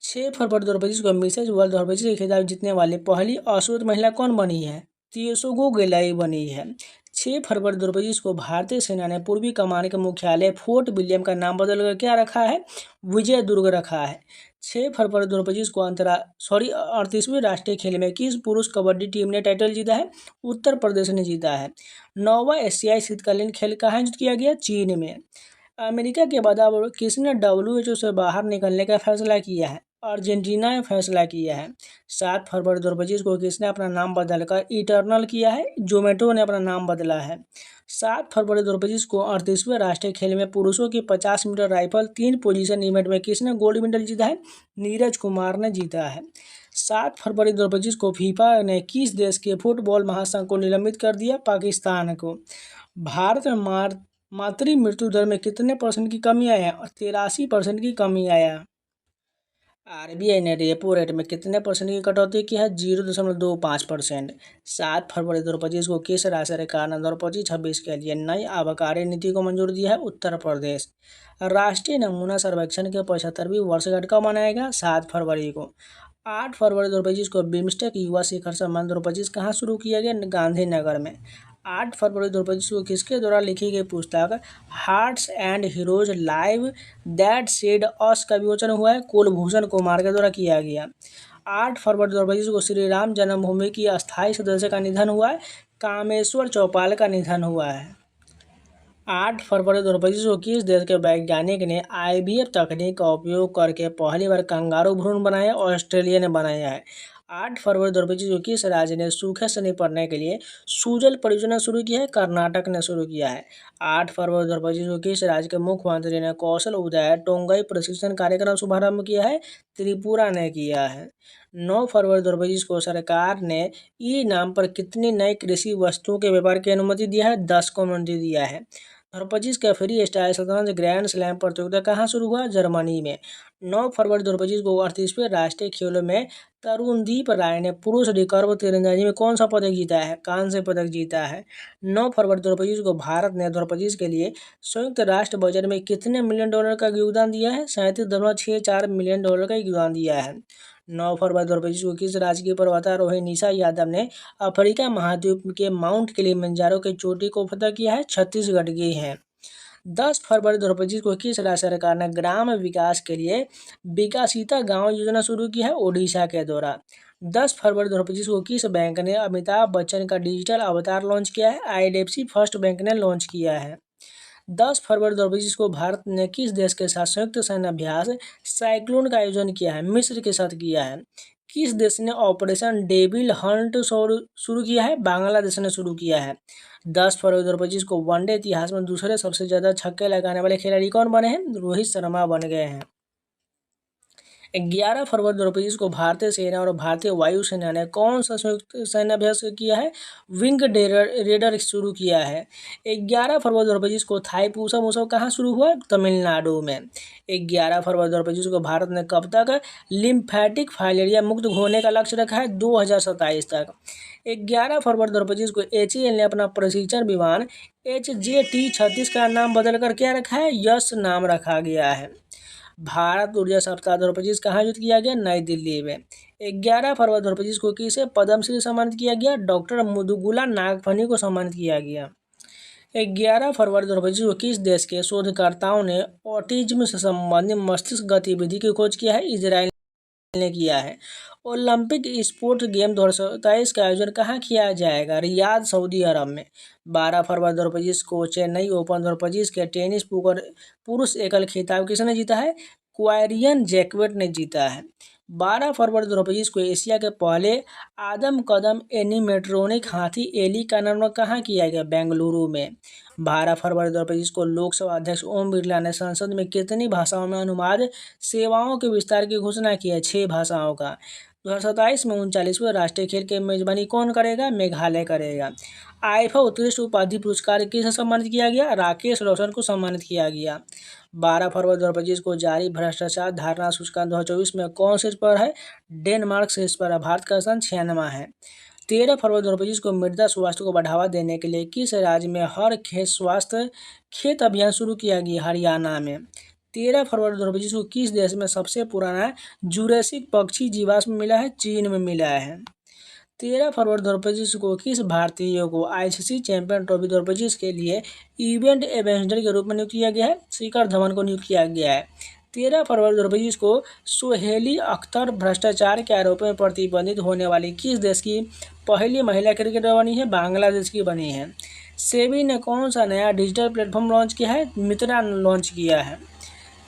6 फरवरी 2025 को मिसेज वर्ल्ड 2025 के खिताब जीतने वाली पहली अश्वेत महिला कौन बनी है? तियोसोगो गेलाई बनी है। 6 फरवरी 2025 को भारतीय सेना ने पूर्वी कमान के मुख्यालय फोर्ट विलियम का नाम बदलकर क्या रखा है? विजय दुर्ग रखा है। 6 फरवरी 2025 को 38वीं राष्ट्रीय खेल में किस पुरुष कबड्डी टीम ने टाइटल जीता है? उत्तर प्रदेश ने जीता है। 9वां एशियाई शीतकालीन खेल कहाँ आयोजित किया गया? चीन में। अमेरिका के बाद अब किसने डब्ल्यूएचओ से बाहर निकलने का फैसला किया है? अर्जेंटीना ने फैसला किया है। 7 फरवरी 2025 को किसने अपना नाम बदलकर इटर्नल किया है? जोमेटो ने अपना नाम बदला है। 7 फरवरी 2025 को 38वें राष्ट्रीय खेल में पुरुषों की 50 मीटर राइफल 3 पोजीशन इवेंट में किसने गोल्ड मेडल जीता है? नीरज कुमार ने जीता है। 7 फरवरी 2025 को फीफा ने किस देश के फुटबॉल महासंघ को निलंबित कर दिया? पाकिस्तान को। भारत में मातृ मृत्यु दर में कितने % की कमी आया? 83% की कमी आया। आरबीआई ने रेपो रेट में कितने परसेंट की कटौती की है? 0.25%। 7 फरवरी 2025 को किस राज्य सरकार ने 2025-26 के लिए नई आबकारी नीति को मंजूरी दी है? उत्तर प्रदेश। राष्ट्रीय नमूना सर्वेक्षण के 75वीं वर्षगांठ कब मनाया गया? 7 फरवरी को। 8 फरवरी 2025 को बिम्स्टेक युवा शिखर सम्मेलन 2025 कहाँ शुरू किया गया? गांधीनगर में। 8 फरवरी 2025 को किसके द्वारा लिखी गई पुस्तक hearts and heroes live that said us का विमोचन हुआ है? कुलभूषण कुमार के द्वारा किया गया। 8 फरवरी 2025 को श्री राम जन्मभूमि की अस्थायी सदस्य का निधन हुआ है? कामेश्वर चौपाल का निधन हुआ है। 8 फरवरी 2025 को किस देश के वैज्ञानिक ने IVF तकनीक का उपयोग करके पहली बार कंगारू भ्रूण बनाया? ऑस्ट्रेलिया ने बनाया है। 8 फरवरी 2025 को किस राज्य ने सूखे से निपटने के लिए सुजल परियोजना शुरू की है? कर्नाटक ने शुरू किया है। 8 फरवरी 2025 को किस राज्य के मुख्यमंत्री ने कौशल उदय टोंगई प्रशिक्षण कार्यक्रम शुभारंभ किया है? त्रिपुरा ने किया है। 9 फरवरी 2025 को सरकार ने ई नाम पर कितनी नई कृषि वस्तुओं के व्यापार की अनुमति दिया है? 10 को अनुमति दिया है। 2025 का फ्री स्टाइल शतरंज ग्रैंड स्लैम प्रतियोगिता कहाँ शुरू हुआ? जर्मनी में। 9 फरवरी 2025 को 38वें राष्ट्रीय खेलों में तरुणदीप राय ने पुरुष रिकर्व तीरंदाजी में कौन सा पदक जीता है? कांस्य पदक जीता है। 9 फरवरी 2025 को भारत ने 2025 के लिए संयुक्त राष्ट्र बजट में कितने मिलियन डॉलर का योगदान दिया है? 37.64 मिलियन डॉलर का योगदान दिया है। 9 फरवरी 2025 को किस राज्य की पर्वतारोही निशा यादव ने अफ्रीका महाद्वीप के माउंट किलिमंजारो की चोटी को फतह किया है? छत्तीसगढ़ की है। 10 फरवरी 2025 को किस राज्य सरकार ने ग्राम विकास के लिए विकासिता गांव योजना शुरू की है? ओडिशा के द्वारा। 10 फरवरी 2025 को किस बैंक ने अमिताभ बच्चन का डिजिटल अवतार लॉन्च किया है? IDFC फर्स्ट बैंक ने लॉन्च किया है। 10 फरवरी 2025 को भारत ने किस देश के साथ संयुक्त सैन्य अभ्यास साइक्लोन का आयोजन किया है? मिस्र के साथ किया है। किस देश ने ऑपरेशन डेविल हंट शुरू किया है? बांग्लादेश ने शुरू किया है। 10 फरवरी 2025 को वनडे इतिहास में दूसरे सबसे ज्यादा छक्के लगाने वाले खिलाड़ी कौन बने हैं? रोहित शर्मा बन गए हैं। 11 फरवरी 2025 को भारतीय सेना और भारतीय वायुसेना ने कौन सा संयुक्त सैन्य अभ्यास किया है? विंग रेडर शुरू किया है। 11 फरवरी 2025 को थाईपुसम उत्सव कहाँ शुरू हुआ? तमिलनाडु में। 11 फरवरी 2025 को भारत ने कब तक लिम्फेटिक फाइलेरिया मुक्त होने का लक्ष्य रखा है? 2027 तक। 11 फरवरी 2025 को HAL ने अपना प्रशिक्षण विमान HJT-36 का नाम बदलकर क्या रखा है? यश नाम रखा गया है। भारत ऊर्जा सप्ताह 2025 कहाँ आयोजित किया गया? नई दिल्ली में। 11 फरवरी 2025 को किसे पद्मश्री सम्मानित किया गया? डॉक्टर मुदुगुला नागफनी को सम्मानित किया गया। 11 फरवरी 2025 को किस देश के शोधकर्ताओं ने ऑटिज्म से संबंधित मस्तिष्क गतिविधि की खोज किया है? इजराइल ने किया है। ओलंपिक स्पोर्ट्स गेम 2027 का आयोजन कहाँ किया जाएगा? रियाद सऊदी अरब में। 12 फरवरी 2025 को चेन्नई ओपन 2025 के टेनिस पुरुष एकल खिताब किसने जीता है? क्वारियन जैक्वेट ने जीता है। 12 फरवरी 2025 को एशिया के पहले आदमकदम एनिमेट्रोनिक हाथी एली का निर्माण कहाँ किया गया? बेंगलुरु में। 12 फरवरी 2025 को लोकसभा अध्यक्ष ओम बिरला ने संसद में कितनी भाषाओं में अनुवाद सेवाओं के विस्तार की घोषणा की है? 6 भाषाओं का। 2027 में 39वें राष्ट्रीय खेल की मेजबानी कौन करेगा? मेघालय करेगा। आईफा उत्कृष्ट उपाधि पुरस्कार किसे सम्मानित किया गया? राकेश रोशन को सम्मानित किया गया। 12 फरवरी 2025 को जारी भ्रष्टाचार धारणा सूचकांक 2024 में कौन शीर्ष पर है? डेनमार्क शीर्ष पर है। भारत का स्थान 96वां है। 13 फरवरी 2025 को मृदा स्वास्थ्य को बढ़ावा देने के लिए किस राज्य में हर खेत स्वास्थ्य खेत अभियान शुरू किया गया? हरियाणा में। 13 फरवरी 2025 को किस देश में सबसे पुराना जुरासिक पक्षी जीवाश्म मिला है? चीन में मिला है। 13 फरवरी 2025 को किस भारतीय को ICC चैंपियन ट्रॉफी 2025 के लिए इवेंट एम्बेसडर के रूप में नियुक्त किया गया है? शिखर धवन को नियुक्त किया गया है। 13 फरवरी 2025 को सोहेली अख्तर भ्रष्टाचार के आरोप में प्रतिबंधित होने वाली किस देश की पहली महिला क्रिकेटर बनी है? बांग्लादेश की बनी है। सेबी ने कौन सा नया डिजिटल प्लेटफॉर्म लॉन्च किया है? मित्रा लॉन्च किया है।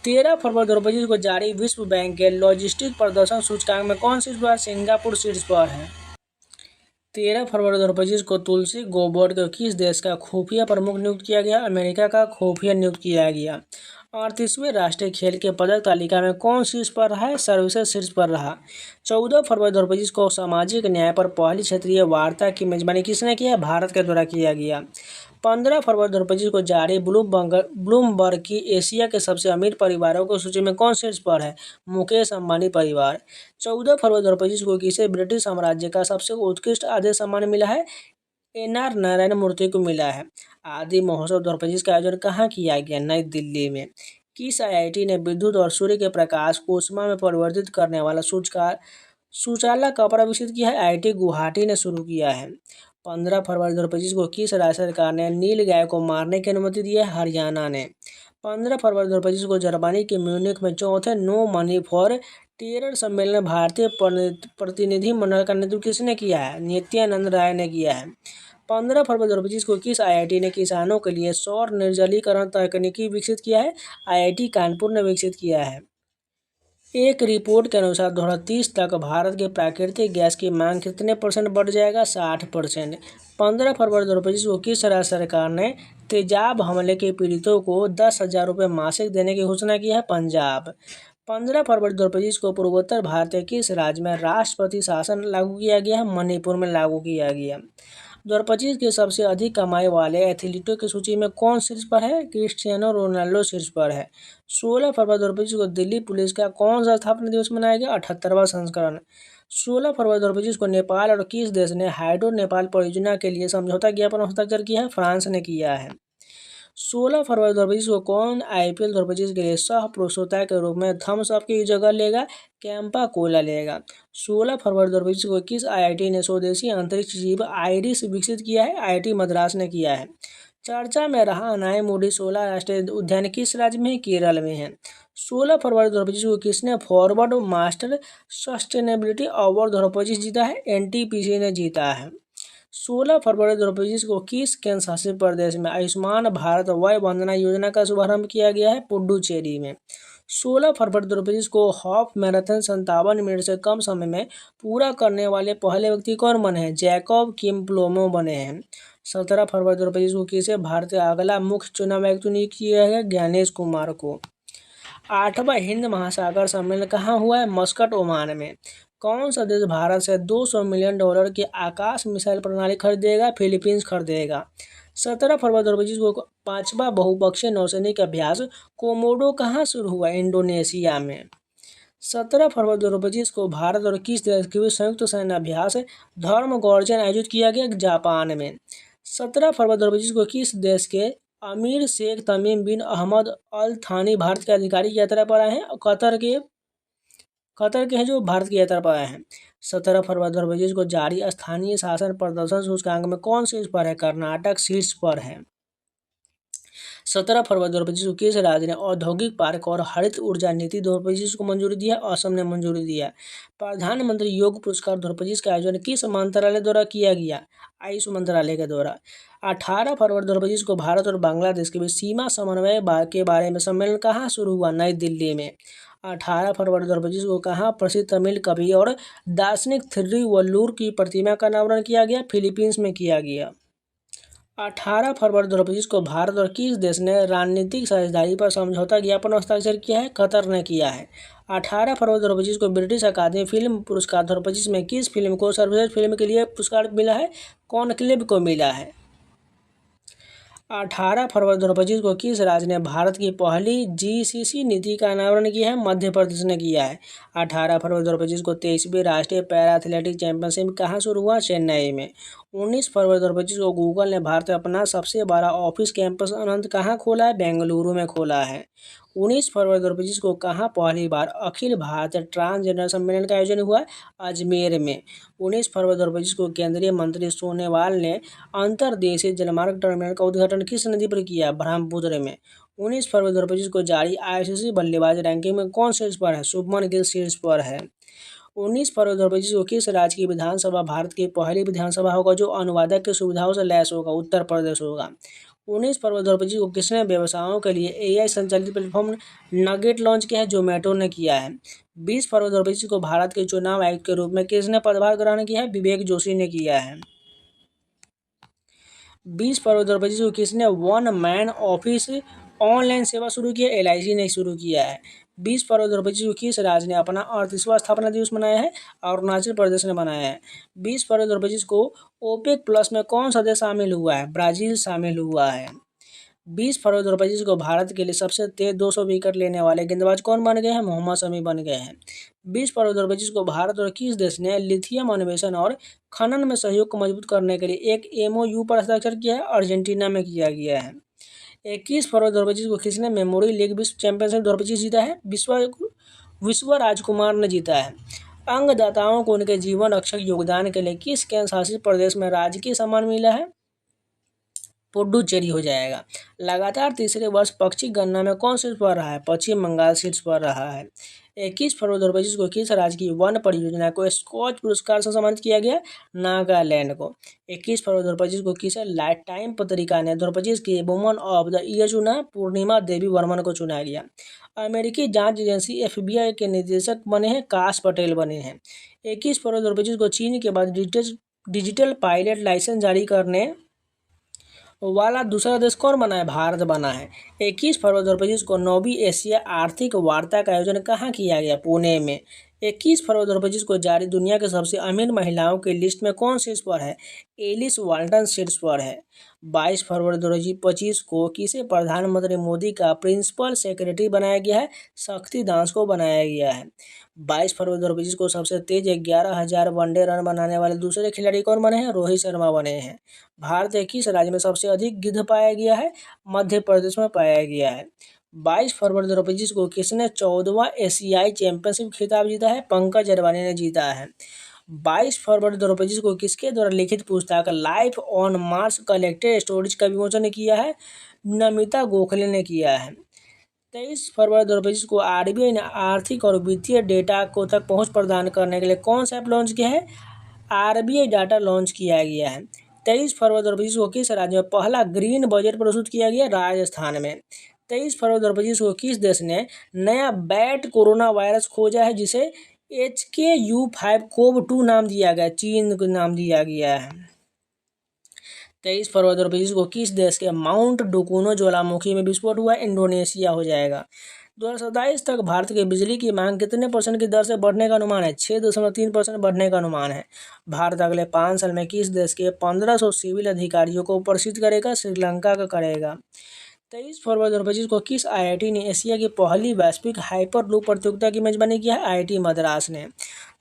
13 फरवरी 2025 को जारी विश्व बैंक के लॉजिस्टिक प्रदर्शन सूचकांक में कौन शीर्ष पर? सिंगापुर शीर्ष पर है। 13 फरवरी 2025 को तुलसी गोबोर्ड को किस देश का खुफिया प्रमुख नियुक्त किया गया? अमेरिका का खुफिया नियुक्त किया गया। 38वें राष्ट्रीय खेल के पदक तालिका में कौन शीर्ष पर रहा है? सर्विसेज शीर्ष पर रहा। 14 फरवरी 2025 को सामाजिक न्याय पर पहली क्षेत्रीय वार्ता की मेजबानी किसने किया? भारत के द्वारा किया गया। 15 फरवरी 2025 को जारी ब्लूमबर्ग की एशिया के सबसे अमीर परिवारों की सूची में कौन शीर्ष पर है? मुकेश अंबानी परिवार। 14 फरवरी 2025 को किसे ब्रिटिश साम्राज्य का सबसे उत्कृष्ट आदेश सम्मान मिला है? NR नारायण मूर्ति को मिला है। आदि महोत्सव 2025 का आयोजन कहाँ किया गया? नई दिल्ली में। किस IIT ने विद्युत और सूर्य के प्रकाश को ऊष्मा में परिवर्तित करने वाला सूचालक कपड़ा विकसित किया है? IIT गुवाहाटी ने शुरू किया है। 15 फरवरी 2025 को किस राज्य सरकार ने नील गाय को मारने की अनुमति दी है? हरियाणा ने। 15 फरवरी 2025 को जर्मनी के म्यूनिख में चौथे नो मनी फॉर टेरर सम्मेलन में भारतीय प्रतिनिधि मंडल का नेतृत्व किसने किया है? नित्यानंद राय ने किया है। 15 फरवरी 2025 को किस IIT ने किसानों के लिए सौर निर्जलीकरण तकनीकी विकसित किया है? IIT कानपुर ने विकसित किया है। एक रिपोर्ट के अनुसार 2030 तक भारत के प्राकृतिक गैस की मांग कितने % बढ़ जाएगा? 60%। 15 फरवरी 2025 को किस राज्य सरकार ने तेजाब हमले के पीड़ितों को 10,000 रुपये मासिक देने की घोषणा की है? पंजाब। 15 फरवरी 2025 को पूर्वोत्तर भारत के किस राज्य में राष्ट्रपति शासन लागू किया गया है? मणिपुर में लागू किया गया। 2025 के सबसे अधिक कमाई वाले एथलीटों की सूची में कौन शीर्ष पर है? क्रिस्टियानो रोनाल्डो शीर्ष पर है। 16 फरवरी 2025 को दिल्ली पुलिस का कौन सा स्थापना दिवस मनाया गया? 78वां संस्करण। 16 फरवरी 2025 को नेपाल और किस देश ने हाइड्रो नेपाल परियोजना के लिए समझौता ज्ञापन हस्ताक्षर किया है? फ्रांस ने किया है। 16 फरवरी 2025 को कौन IPL 2025 के लिए सह प्रोत्साहक के रूप में थम्स अप की जगह लेगा? कैंपा कोला लेगा। 16 फरवरी 2025 को किस IIT ने स्वदेशी अंतरिक्ष जीव आइरिस विकसित किया है? IIT मद्रास ने किया है। चर्चा में रहा अनायमुडी 16 राष्ट्रीय उद्यान किस राज्य में है? केरल में है। 16 फरवरी 2025 को किसने फॉरवर्ड मास्टर सस्टेनेबिलिटी अवार्ड 2025 जीता है? NTPC ने जीता है। 16 फरवरी 2025 को किस केंद्र शासित प्रदेश में आयुष्मान भारत वय वंदना योजना का शुभारंभ किया गया है? पुडुचेरी में। 16 फरवरी 2025 को हाफ मैराथन 57 मिनट से कम समय में पूरा करने वाले पहले व्यक्ति कौन बने हैं? जैकब किपलोमो बने हैं। 17 फरवरी 2025 को किसे भारत का अगला मुख्य चुनाव आयुक्त नियुक्त किया गया? ज्ञानेश कुमार को। 8वां हिंद महासागर सम्मेलन कहाँ हुआ है? मस्कट, ओमान में। कौन सा देश भारत से $200 मिलियन की आकाश मिसाइल प्रणाली खरीदेगा? फिलीपींस खरीदेगा। 17 फरवरी 2025 को 5वां बहुपक्षीय नौसैनिक अभ्यास कोमोडो कहाँ शुरू हुआ? इंडोनेशिया में। 17 फरवरी 2025 को भारत और किस देश के बीच संयुक्त सैन्य अभ्यास धर्मगोर्जन आयोजित किया गया? जापान में। 17 फरवरी 2025 को किस देश के अमीर शेख तमीम बिन अहमद अल थानी भारत के आधिकारिक यात्रा पर आए हैं? कतर के हैं जो भारत की यात्रा पर आए हैं। 17 फरवरी 2025 को जारी स्थानीय शासन प्रदर्शन सूचकांक में कौन शीर्ष पर है? कर्नाटक शीर्ष पर है। 17 फरवरी 2025 को किस राज्य ने औद्योगिक पार्क और हरित ऊर्जा नीति 2025 को मंजूरी दी है? असम ने मंजूरी दिया। प्रधानमंत्री योग पुरस्कार 2025 का आयोजन किस मंत्रालय द्वारा किया गया? आयुष मंत्रालय के द्वारा। 18 फरवरी 2025 को भारत और बांग्लादेश के बीच सीमा समन्वय के बारे में सम्मेलन कहाँ शुरू हुआ? नई दिल्ली में। 18 फरवरी 2025 को कहाँ प्रसिद्ध तमिल कवि और दार्शनिक थिरुवल्लुवर की प्रतिमा का अनावरण किया गया? फिलीपींस में किया गया। 18 फरवरी 2025 को भारत और किस देश ने रणनीतिक साझेदारी पर समझौता ज्ञापन हस्ताक्षर किया है? कतर ने किया है। 18 फरवरी 2025 को ब्रिटिश अकादमी फिल्म पुरस्कार 2025 में किस फिल्म को सर्वश्रेष्ठ फिल्म के लिए पुरस्कार मिला है? कॉन्क्लेव को मिला है। 18 फरवरी 2025 को किस राज्य ने भारत की पहली GCC नीति का अनावरण किया है? मध्य प्रदेश ने किया है। 18 फरवरी 2025 को 23वीं राष्ट्रीय पैरा एथलेटिक चैंपियनशिप कहाँ शुरू हुआ? चेन्नई में। 19 फरवरी 2025 को गूगल ने भारत में अपना सबसे बड़ा ऑफिस कैंपस अनंत कहाँ खोला है? बेंगलुरु में खोला है। 19 फरवरी 2025 को कहाँ पहली बार अखिल भारतीय ट्रांसजेंडर सम्मेलन का आयोजन हुआ? अजमेर में। 19 फरवरी 2025 को केंद्रीय मंत्री सोनोवाल ने अंतर्देशीय जलमार्ग टर्मिनल का उद्घाटन किस नदी पर किया? ब्रह्मपुत्र में। 19 फरवरी 2025 को जारी ICC बल्लेबाज रैंकिंग में कौन शीर्ष पर है? शुभमन गिल शीर्ष पर है। 19 फरवरी 2025 को किस राज्य की विधानसभा भारत की पहली विधानसभा होगा जो अनुवादक की सुविधाओं से लैस होगा? उत्तर प्रदेश होगा। 19 फरवरी 2025 को किसने व्यवसायों के लिए AI संचालित प्लेटफॉर्म नगेट लॉन्च किया है? जोमेटो ने किया है। 20 फरवरी 2025 को भारत के चुनाव आयुक्त के रूप में किसने पदभार ग्रहण किया है? विवेक जोशी ने किया है। 20 फरवरी 2025 को किसने वन मैन ऑफिस ऑनलाइन सेवा शुरू किया? LIC ने शुरू किया है। 20 फरवरी 2025 को किस राज्य ने अपना 38वां स्थापना दिवस मनाया है? अरुणाचल प्रदेश ने मनाया है। 20 फरवरी 2025 को ओपेक प्लस में कौन सा देश शामिल हुआ है? ब्राजील शामिल हुआ है। 20 फरवरी 2025 को भारत के लिए सबसे तेज 200 विकेट लेने वाले गेंदबाज कौन बन गए हैं? मोहम्मद शमी बन गए हैं। 20 फरवरी 2025 को भारत और किस देश ने लिथियम अन्वेषण और खनन में सहयोग को मजबूत करने के लिए एक MOU पर हस्ताक्षर किया है? अर्जेंटीना में किया गया है। 21 फरवरी 2025 को किसने मेमोरी लीग विश्व चैंपियनशिप 2025 जीता है? विश्व राजकुमार ने जीता है। अंगदाताओं को उनके जीवन रक्षक योगदान के लिए किस केंद्र शासित प्रदेश में राजकीय सम्मान मिला है? पुडुचेरी हो जाएगा। लगातार तीसरे वर्ष पक्षी गणना में कौन शीर्ष पर रहा है? पश्चिम बंगाल शीर्ष पर रहा है। 21 फरवरी 2025 को किस राज्य की वन परियोजना को स्कॉच पुरस्कार से सम्मानित किया गया? नागालैंड को। 21 फरवरी 2025 को किसे लाइफ टाइम पत्रिका ने 2025 की वुमन ऑफ द ईयर चुना? पूर्णिमा देवी वर्मन को चुना गया। अमेरिकी जांच एजेंसी FBI के निदेशक बने हैं? काश पटेल बने हैं। 21 फरवरी 2025 को चीन के बाद डिजिटल पायलट लाइसेंस जारी करने वाला दूसरा देश कौन बना है? भारत बना है। 21 फरवरी 2025 को 9वीं एशिया आर्थिक वार्ता का आयोजन कहाँ किया गया? पुणे में। 21 फरवरी 2025 को जारी दुनिया के सबसे अमीर महिलाओं की लिस्ट में कौन शीर्ष पर है? एलिस वाल्टन शीर्ष पर है। 22 फरवरी 2025 को किसे प्रधानमंत्री मोदी का प्रिंसिपल सेक्रेटरी बनाया गया है? शक्ति दास को बनाया गया है। 22 फरवरी 2025 को सबसे तेज 11,000 वनडे रन बनाने वाले दूसरे खिलाड़ी कौन बने हैं? रोहित शर्मा बने हैं। भारत के किस राज्य में सबसे अधिक गिद्ध पाया गया है? मध्य प्रदेश में पाया गया है। 22 फरवरी 2025 को किसने 14वां एशियाई चैंपियनशिप खिताब जीता है? पंकज अडवाणी ने जीता है। 22 फरवरी 2025 को किसके द्वारा लिखित पुस्तक life on Mars collected stories का विमोचन किया है? नमिता गोखले ने किया है। 23 फरवरी 2025 को RBI ने आर्थिक और वित्तीय डेटा को तक पहुंच प्रदान करने के लिए कौन सा ऐप लॉन्च किया है? RBI डाटा लॉन्च किया गया है। 23 फरवरी 2025 को किस राज्य में पहला ग्रीन बजट प्रस्तुत किया गया? राजस्थान में। 23 फरवरी 2025 को किस देश ने नया बैट कोरोना वायरस खोजा है जिसे HKU5CoV-2 नाम दिया गया? चीन को नाम दिया गया है। 23 फरवरी 2025 को किस देश के माउंट डुकुनो ज्वालामुखी में विस्फोट हुआ? इंडोनेशिया हो जाएगा। 2027 तक भारत की बिजली की मांग कितने % की दर से बढ़ने का अनुमान है? 6.3% बढ़ने का अनुमान है। भारत अगले 5 साल में किस देश के 1500 सिविल अधिकारियों को प्रशिक्षित करेगा? श्रीलंका का करेगा। 23 फरवरी 2025 को किस IIT ने एशिया की पहली वैश्विक हाइपर लूप प्रतियोगिता की मेजबानी किया है? IIT मद्रास ने।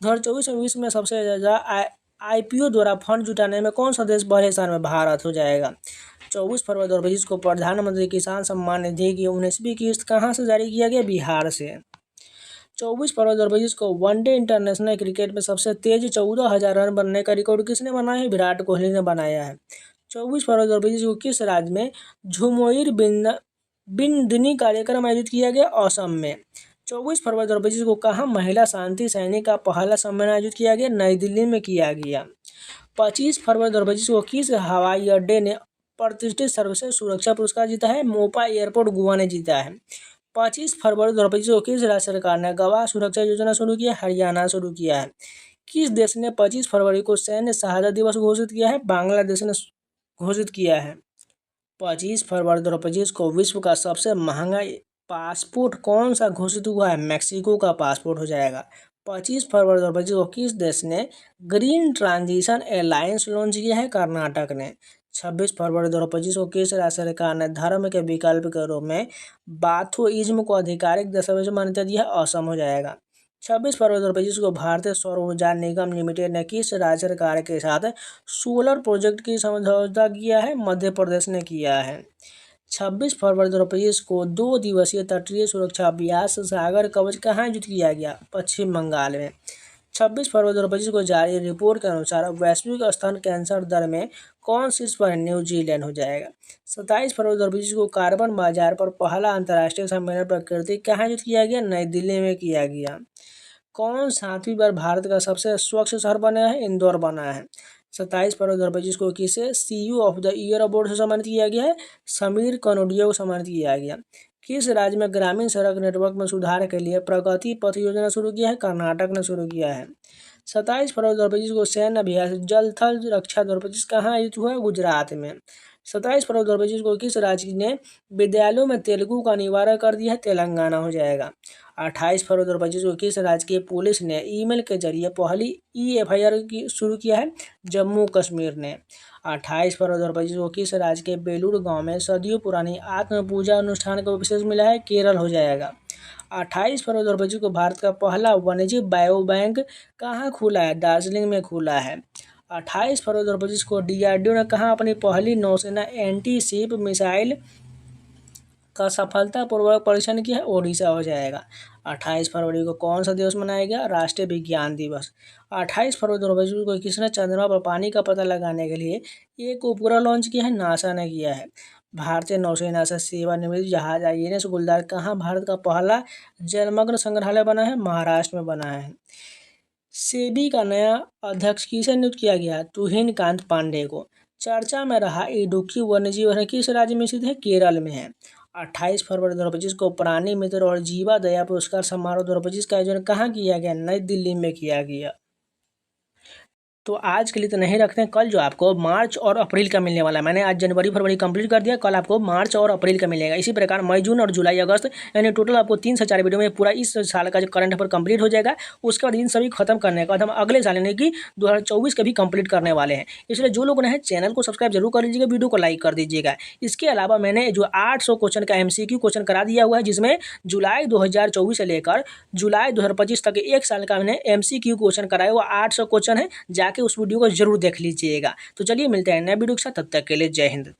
2024 और 20 में सबसे ज़्यादा IPO द्वारा फंड जुटाने में कौन सा देश पहले स्थान में? भारत हो जाएगा। 24 फरवरी 2025 को प्रधानमंत्री किसान सम्मान निधि की 19वीं किस्त कहाँ से जारी किया गया? बिहार से। 24 फरवरी 2025 को वनडे इंटरनेशनल क्रिकेट में सबसे तेज 14,000 रन बनने का रिकॉर्ड किसने बनाया है? विराट कोहली ने बनाया है। 24 फरवरी 2025 को किस राज्य में झुमोइर बिंदनी कार्यक्रम आयोजित किया गया? असम में। 24 फरवरी 2025 को कहाँ महिला शांति सैनिक का पहला सम्मेलन आयोजित किया गया? नई दिल्ली में किया गया। 25 फरवरी 2025 को किस हवाई अड्डे ने प्रतिष्ठित सर्वश्रेष्ठ सुरक्षा पुरस्कार जीता है? मोपा एयरपोर्ट गोवा ने जीता है। 25 फरवरी 2025 को किस राज्य सरकार ने गवाह सुरक्षा योजना शुरू किया? हरियाणा शुरू किया है। किस देश ने 25 फरवरी को सैन्य शहादत दिवस घोषित किया है? बांग्लादेश ने घोषित किया है। 25 फरवरी 2025 को विश्व का सबसे महंगा पासपोर्ट कौन सा घोषित हुआ है? मैक्सिको का पासपोर्ट हो जाएगा। 25 फरवरी 2025 को किस देश ने ग्रीन ट्रांजिशन अलायंस लॉन्च किया है? कर्नाटक ने। 26 फरवरी 2025 को किस राज्य सरकार ने धर्म के विकल्प के रूप में बाथोइज्म को आधिकारिक दस्तावेज मान्यता दी है? असम हो जाएगा। 26 फरवरी 2025 को भारतीय सौर ऊर्जा निगम लिमिटेड ने किस राज्य सरकार के साथ सोलर प्रोजेक्ट की समझौता किया है? मध्य प्रदेश ने किया है। 26 फरवरी 2025 को 2 दिवसीय तटीय सुरक्षा अभ्यास सागर कवच कहाँ आयोजित किया गया? पश्चिम बंगाल में। 26 फरवरी 2025 को जारी रिपोर्ट के अनुसार वैश्विक स्तन कैंसर दर में कौन शीर्ष पर है? न्यूजीलैंड हो जाएगा। 27 फरवरी 2025 को कार्बन बाजार पर पहला अंतर्राष्ट्रीय सम्मेलन प्रकृति कहाँ आयोजित किया गया? नई दिल्ली में किया गया। कौन 7वीं बार भारत का सबसे स्वच्छ शहर बना है? इंदौर बना है। 27 फरवरी 2025 को किसे CEO of the year award से सम्मानित किया गया है? समीर कनोडिया को सम्मानित किया गया। किस राज्य में ग्रामीण सड़क नेटवर्क में सुधार के लिए प्रगति पथ योजना शुरू किया है? कर्नाटक ने शुरू किया है। 27 फरवरी 2025 को सैन्य अभ्यास जल थल रक्षा 2025 कहाँ आयोजित हुआ? गुजरात में। 27 फरवरी 2025 को किस राज्य ने विद्यालयों में तेलुगु का अनिवार्य कर दिया है? तेलंगाना हो जाएगा। 28 फरवरी 2025 को किस राज्य की पुलिस ने ईमेल के जरिए पहली FIR की शुरू किया है? जम्मू कश्मीर ने। 28 फरवरी 2025 को किस राज्य के बेलूर गांव में सदियों पुरानी आत्म पूजा अनुष्ठान को विशेष मिला है? केरल हो जाएगा। 28 फरवरी 2025 को भारत का पहला वन्यजीव बायो बैंक कहाँ खुला है? दार्जिलिंग में खुला है। 28 फरवरी 2025 को DRDO ने कहाँ अपनी पहली नौसेना एंटी शिप मिसाइल का सफलतापूर्वक परीक्षण किया है? ओडिशा हो जाएगा। 28 फरवरी को कौन सा दिवस मनाया गया? राष्ट्रीय विज्ञान दिवस। 28 फरवरी 2025 को किसने चंद्रमा पर पानी का पता लगाने के लिए एक उपग्रह लॉन्च किया है? नासा ने किया है। भारतीय नौसेना से सेवानिवृत्त जहाज INS गुलदार कहाँ भारत का पहला जलमग्न संग्रहालय बना है? महाराष्ट्र में बना है। सेबी का नया अध्यक्ष किसे नियुक्त किया गया? तुहिन कांत पांडे को। चर्चा में रहा इडुक्की वन्यजीव किस राज्य में स्थित है? केरल में है। 28 फरवरी 2025 को प्राणी मित्र और जीवा दया पुरस्कार समारोह 2025 का आयोजन कहाँ किया गया? नई दिल्ली में किया गया। तो आज के लिए तो नहीं रखते हैं। कल जो आपको मार्च और अप्रैल का मिलने वाला है, मैंने आज जनवरी फरवरी कंप्लीट कर दिया, कल आपको मार्च और अप्रैल का मिलेगा। इसी प्रकार मई जून और जुलाई अगस्त यानी टोटल आपको 3 से 4 वीडियो में पूरा इस साल का जो करंट अफेयर कंप्लीट हो जाएगा। उसके बाद इन सभी खत्म करने के बाद हम अगले साल यानी कि 2024 का भी कंप्लीट करने वाले हैं। इसलिए जो लोग हैं चैनल को सब्सक्राइब जरूर कर लीजिएगा, वीडियो को लाइक कर दीजिएगा। इसके अलावा मैंने जो 800 क्वेश्चन का MCQ क्वेश्चन करा दिया हुआ है, जिसमें जुलाई 2024 से लेकर जुलाई 2025 तक एक साल का मैंने MCQ क्वेश्चन कराया हुआ 800 क्वेश्चन है। जाके उस वीडियो को जरूर देख लीजिएगा। तो चलिए मिलते हैं नए वीडियो के साथ, तब तक के लिए जय हिंद।